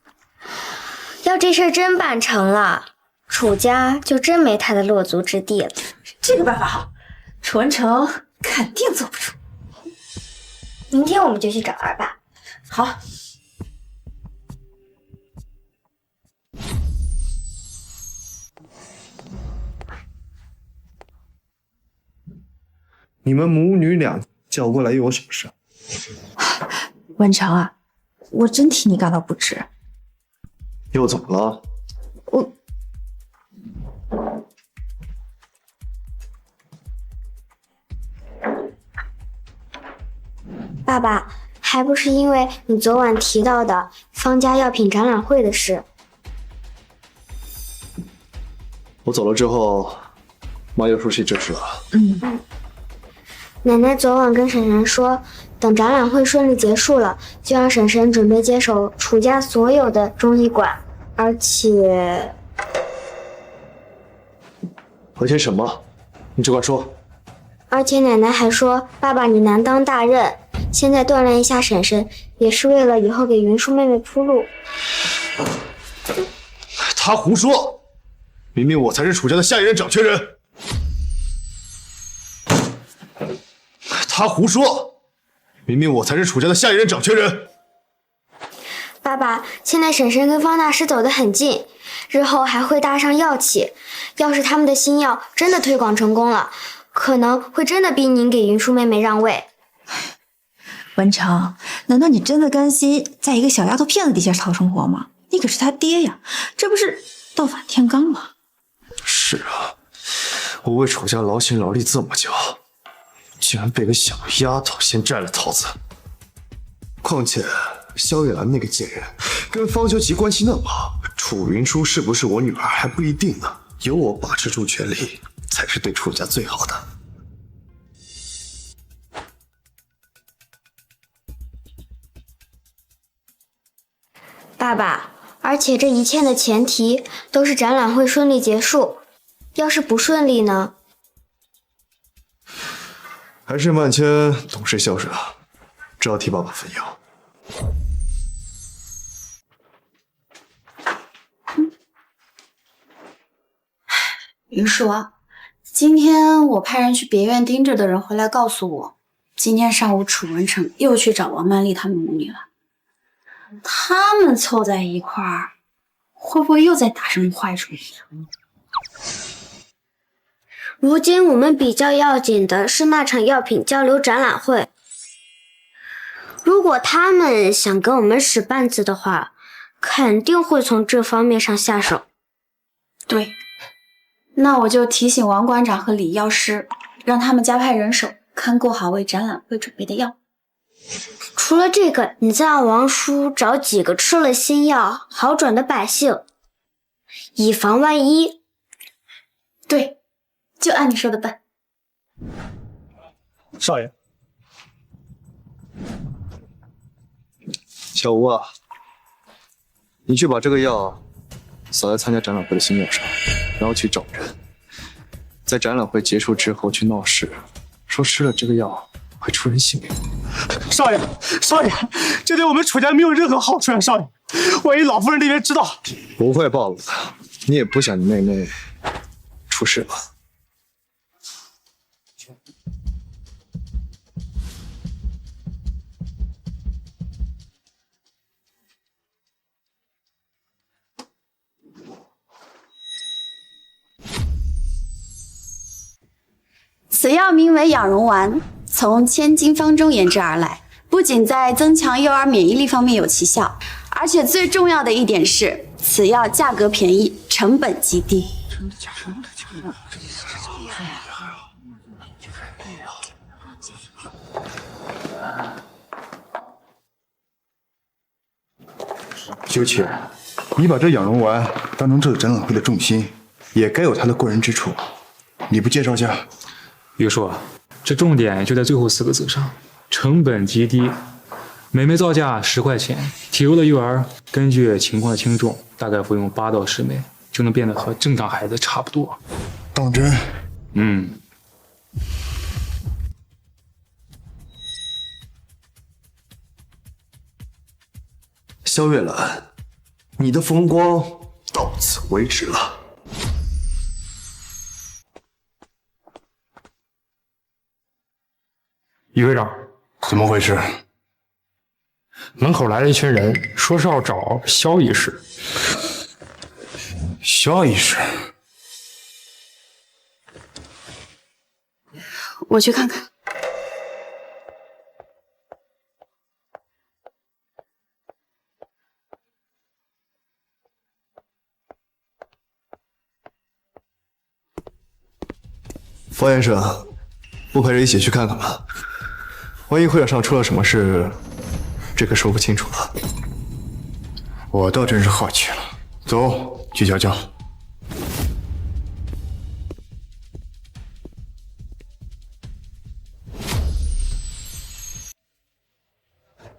要这事儿真办成了，楚家就真没他的落足之地了。这个办法好，楚文成肯定坐不住。明天我们就去找二爸。好。你们母女俩叫过来有什么事？文成啊，我真替你感到不值。又怎么了？爸爸，还不是因为你昨晚提到的方家药品展览会的事。我走了之后，妈又说起这事了。奶奶昨晚跟婶婶说，等展览会顺利结束了，就让婶婶准备接手楚家所有的中医馆，而且什么？你只管说。而且奶奶还说，爸爸你难当大任，现在锻炼一下婶婶，也是为了以后给云舒妹妹铺路。他胡说，明明我才是楚家的下一任掌权人。他胡说，明明我才是楚家的下一任掌权人。爸爸，现在婶婶跟方大师走得很近，日后还会搭上药企，要是他们的新药真的推广成功了，可能会真的逼您给云舒妹妹让位。文成，难道你真的甘心在一个小丫头片子底下讨生活吗？你可是他爹呀，这不是倒反天罡吗？是啊，我为楚家劳心劳力这么久，竟然被个小丫头先占了桃子。况且萧月兰那个贱人跟方修齐关系那么好，楚云舒是不是我女儿还不一定呢。有我把持住权力，才是对楚家最好的。爸爸，而且这一切的前提都是展览会顺利结束，要是不顺利呢？还是万千懂事孝顺啊，知道替爸爸分忧。云舒啊，今天我派人去别院盯着的人回来告诉我，今天上午楚文成又去找王曼丽他们母女了。他们凑在一块儿，会不会又在打什么坏主意？如今我们比较要紧的是那场药品交流展览会，如果他们想跟我们使绊子的话，肯定会从这方面上下手。对，那我就提醒王馆长和李药师，让他们加派人手看顾好为展览会准备的药。除了这个，你再让王叔找几个吃了新药好转的百姓，以防万一。对，就按你说的办。少爷，小吴啊，你去把这个药撒在参加展览会的新药上，然后去找人，在展览会结束之后去闹事，说吃了这个药会出人性命。少爷，少爷，这对我们楚家没有任何好处啊！少爷，万一老夫人那边知道，不会暴露的。你也不想你妹妹出事吧？此药名为养荣丸，从千金方中研制而来，不仅在增强幼儿免疫力方面有奇效，而且最重要的一点是，此药价格便宜，成本极低。真的假的？修齐，你把这养荣丸当成这个展览会的重心，也该有它的过人之处，你不介绍下？于叔，这重点就在最后4个字上，成本极低。每枚造价10块钱，体弱的幼儿根据情况的轻重，大概服用8到10枚，就能变得和正常孩子差不多。当真？嗯。萧月兰，你的风光到此为止了。于会长，怎么回事？门口来了一群人，说是要找萧医师。萧医师，我去看看。方先生，不陪着一起去看看吧？万一会场上出了什么事，这可说不清楚了。我倒真是好奇了，走去瞧瞧。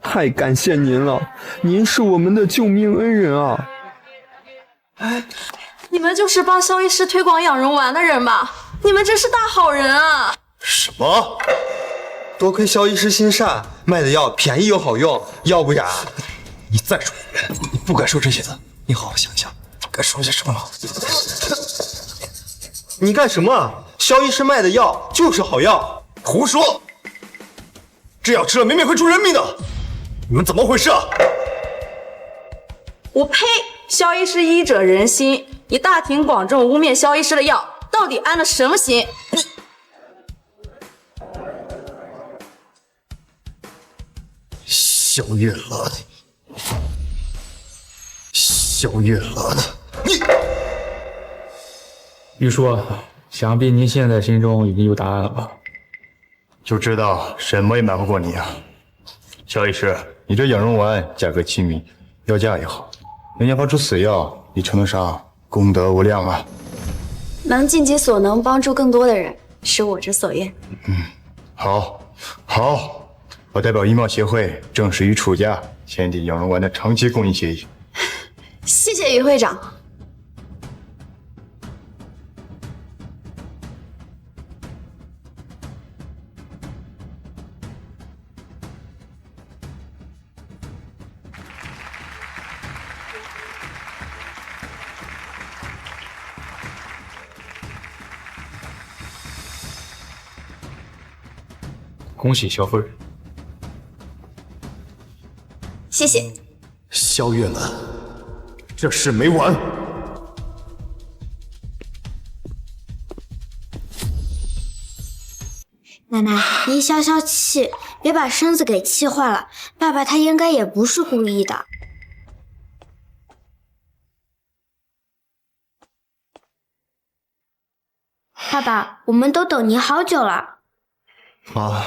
太感谢您了，您是我们的救命恩人啊！你们就是帮萧医师推广养荣丸的人吧？你们真是大好人啊！什么？多亏萧医师心善，卖的药便宜又好用，要不然你再说一遍，你不该说这些的。你好好想想，该说些什么了？你干什么？萧医师卖的药就是好药，胡说！这药吃了明明会出人命的，你们怎么回事啊？我呸！萧医师医者仁心，你大庭广众污蔑萧医师的药，到底安了什么心？萧月兰，萧月兰，你于叔，想必您现在心中已经有答案了吧？就知道什么也瞒不过你啊！萧医师，你这养荣丸价格亲民，药价也好，能研发出此药，你称得上功德无量啊！能尽己所能帮助更多的人，是我之所愿。好，我代表医贸协会正式与楚家签订养荣丸的长期供应协议。谢谢于会长。恭喜萧夫人。谢谢。萧月兰，这事没完。奶奶，您消消气，别把身子给气坏了。爸爸他应该也不是故意的。爸爸，我们都等您好久了。妈，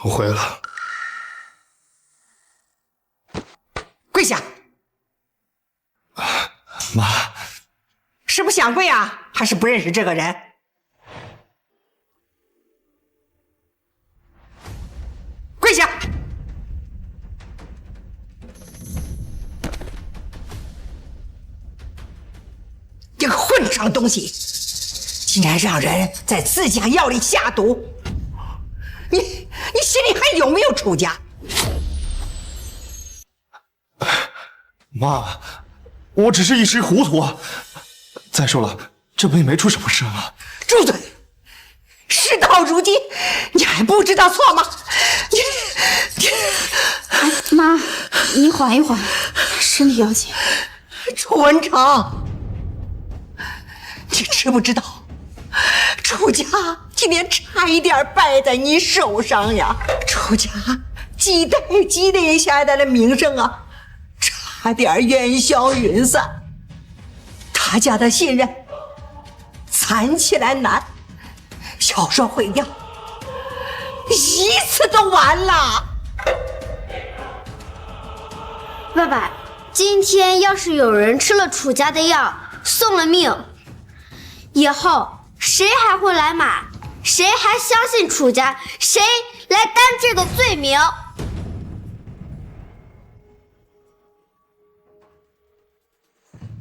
我回来了。跪下！妈，是不想跪啊？还是不认识这个人？跪下！这个混账东西，竟然让人在自家药里下毒！你心里还有没有楚家？妈，我只是一时糊涂啊。再说了，这不也没出什么事吗？住嘴！事到如今，你还不知道错吗？妈，你缓一缓，身体要紧。楚文成，你知不知道，楚家今天差一点败在你手上呀！楚家几代积累下来的名声啊，差点烟消云散。他家的信任，攒起来难，要说毁掉，一次都完了。爸爸，今天要是有人吃了楚家的药，送了命，以后谁还会来买？谁还相信楚家？谁来担这个罪名？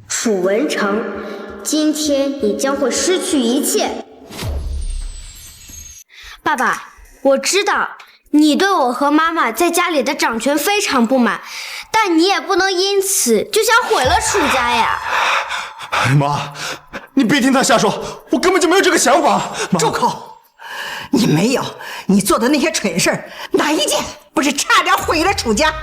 楚文成，今天你将会失去一切。爸爸，我知道你对我和妈妈在家里的掌权非常不满，但你也不能因此就想毁了楚家呀。妈，你别听他瞎说，我根本就没有这个想法。住口！你没有，你做的那些蠢事，哪一件不是差点毁了楚家？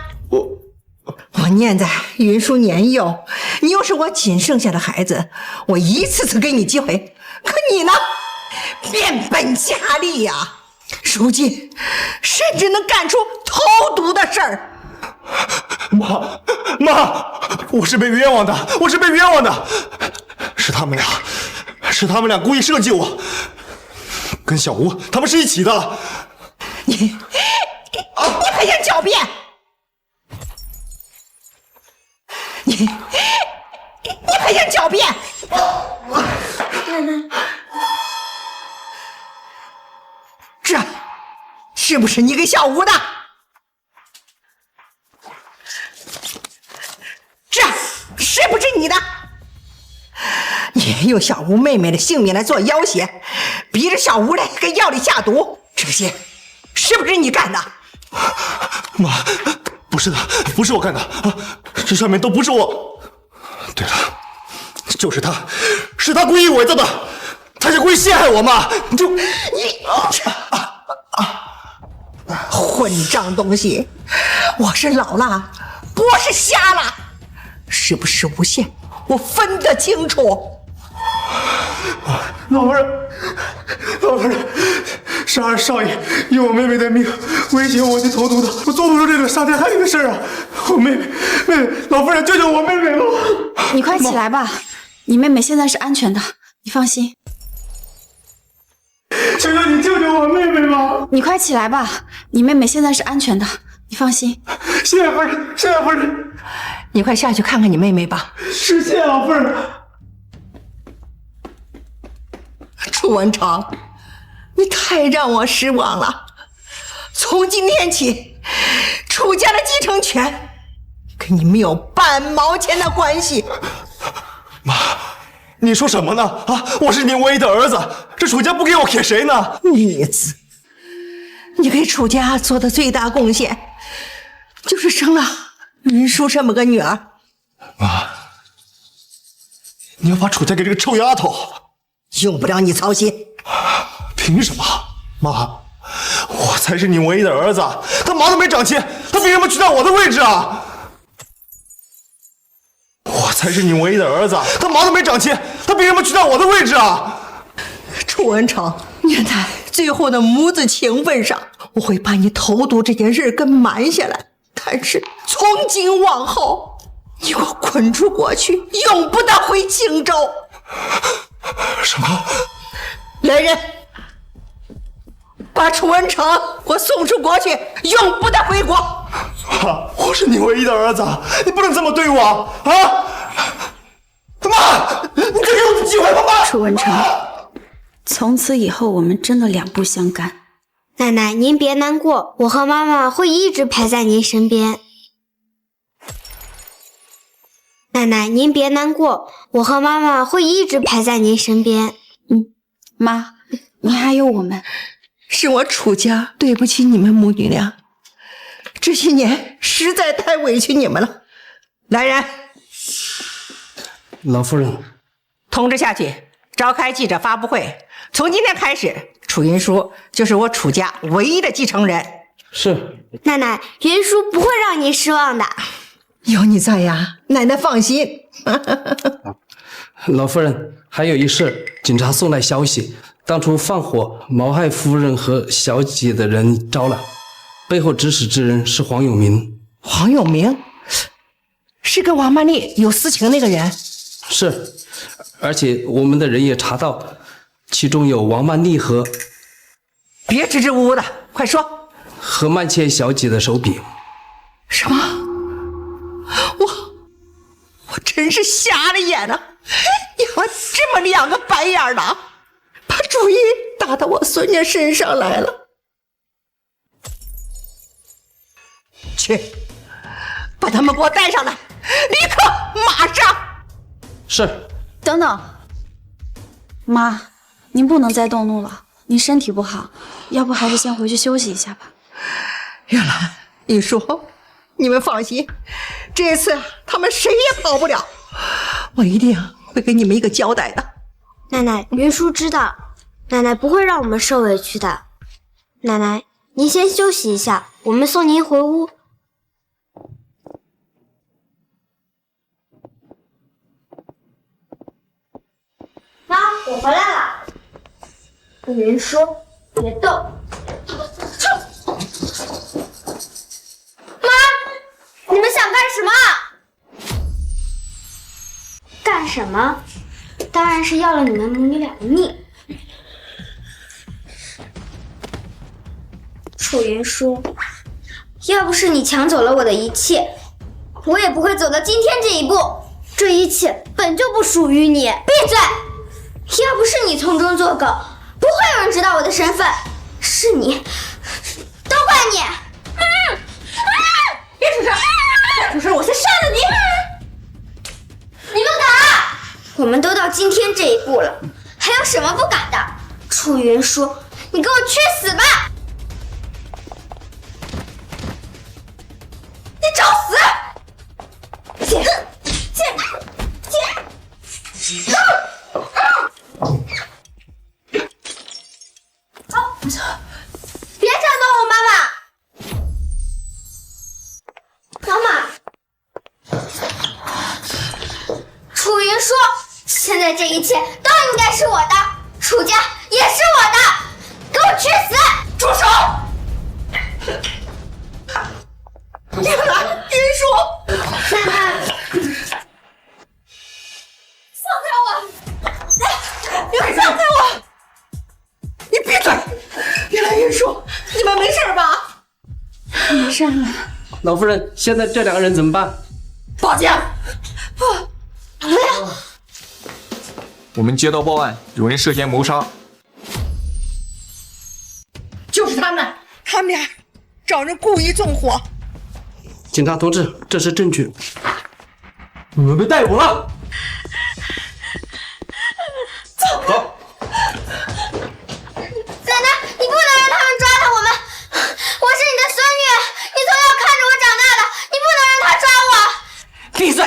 我念在云舒年幼，你又是我仅剩下的孩子，我一次次给你机会，可你呢，变本加厉呀！如今甚至能干出投毒的事儿。妈，我是被冤枉的，我是被冤枉的，是他们俩故意设计我，跟小吴他们是一起的。你还想狡辩？你还想狡辩？奶奶，这是不是你给小吴的？这是不是你的？你用小吴妹妹的性命来做要挟，逼着小吴来给药里下毒，这些是不是你干的？妈，不是的，不是我干的啊，这上面都不是我。对了，就是他，是他故意伪造的，他想故意陷害我嘛？混账东西！我是老了，不是瞎了，是不是诬陷？我分得清楚。老夫人，是二少爷以我妹妹的命威胁我去投毒的，我做不出这种伤天害理的事啊！我妹妹，老夫人救救我妹妹吧！你快起来吧，你妹妹现在是安全的，你放心。求求你救救我妹妹吧！你快起来吧，你妹妹现在是安全的，你放心。谢谢夫人，谢谢夫人。你快下去看看你妹妹吧。是，谢谢老夫人。楚文成，你太让我失望了。从今天起，楚家的继承权跟你没有半毛钱的关系。妈，你说什么呢？啊，我是您唯一的儿子，这楚家不给我给谁呢？逆子，你给楚家做的最大贡献，就是生了云舒这么个女儿。妈，你要把楚家给这个臭丫头？用不了你操心。凭什么？妈，我才是你唯一的儿子，他毛都没长齐，他凭什么取代我的位置啊？我才是你唯一的儿子，他毛都没长齐，他凭什么取代我的位置啊？楚文成，念在最后的母子情分上，我会把你投毒这件事给瞒下来。但是从今往后，你给我滚出国去，永不得回荆州。什么？来人，把楚文成给我送出国去，永不得回国。妈，我是你唯一的儿子，你不能这么对我啊！妈，你再给我次机会吧，妈！楚文成，从此以后我们真的两不相干。奶奶，您别难过，我和妈妈会一直陪在您身边。奶奶，您别难过，我和妈妈会一直陪在您身边。妈，你还有我们。是我楚家对不起你们母女俩，这些年实在太委屈你们了。来人，老夫人，通知下去，召开记者发布会。从今天开始，楚云舒就是我楚家唯一的继承人。是。奶奶，云舒不会让您失望的。有你在呀，奶奶放心。老夫人，还有一事，警察送来消息，当初放火谋害夫人和小姐的人招了，背后指使之人是黄永明。黄永明是跟王曼丽有私情那个人？是，而且我们的人也查到，其中有王曼丽和……别支支吾吾的，快说。和曼倩小姐的手笔。什么？我真是瞎了眼了！你们这么两个白眼的，把主意打到我孙女身上来了。去，把他们给我带上来，立刻，马上。是。等等，妈，您不能再动怒了，您身体不好，要不还是先回去休息一下吧。月兰、玉书，你们放心，这次他们谁也跑不了，我一定会给你们一个交代的。奶奶，云舒知道，奶奶不会让我们受委屈的。奶奶，您先休息一下，我们送您回屋。妈，我回来了。云舒，别动。妈，你们想干什么？干什么？当然是要了你们母女俩的命。楚云舒，要不是你抢走了我的一切，我也不会走到今天这一步。这一切本就不属于你。闭嘴！要不是你从中作梗，不会有人知道我的身份。是你，都怪你！别出声！再出声，我先杀了你！你们敢？我们都到今天这一步了，还有什么不敢的？楚云舒，你给我去死吧！你找死！姐，别吵到我妈妈！妈妈，楚云舒，现在这一切都应该是我的，楚家也是我的，给我去死！住手！月兰、云舒，奶奶，放开我！你放开我！你闭嘴！月兰、云舒，你们没事吧？没事了。老夫人，现在这两个人怎么办？报警！不要！我们接到报案，有人涉嫌谋杀。就是他们俩找人故意纵火。警察同志，这是证据。你们被逮捕了。走！奶奶，你不能让他们抓了我们！我是你的孙女，你从小看着我长大的，你不能让他抓我！闭嘴！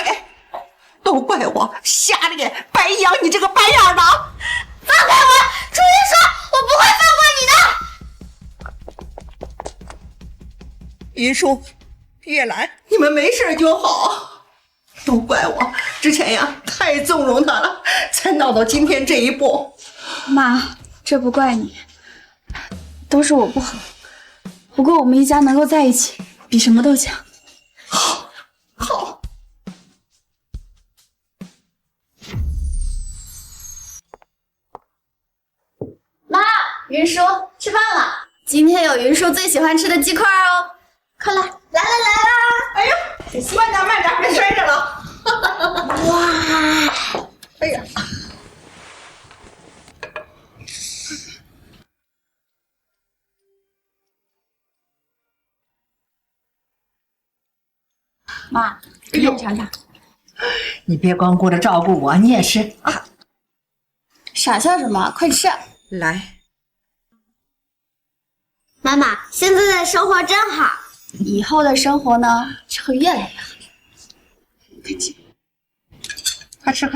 都怪我瞎了眼，白养你这个白眼狼！放开我！楚云舒，我不会放过你的！云舒、月兰，你们没事就好。都怪我之前呀太纵容他了，才闹到今天这一步。妈，这不怪你，都是我不好。不过我们一家能够在一起，比什么都强。好。叔，吃饭了。今天有云叔最喜欢吃的鸡块哦，快来！来啦！哎呦，慢点，别摔着了。哇！哎呀！妈，给你尝尝。你别光顾着照顾我，你也吃啊！傻笑什么？快吃！来，妈妈，现在的生活真好，以后的生活呢，就会越来越好。快吃！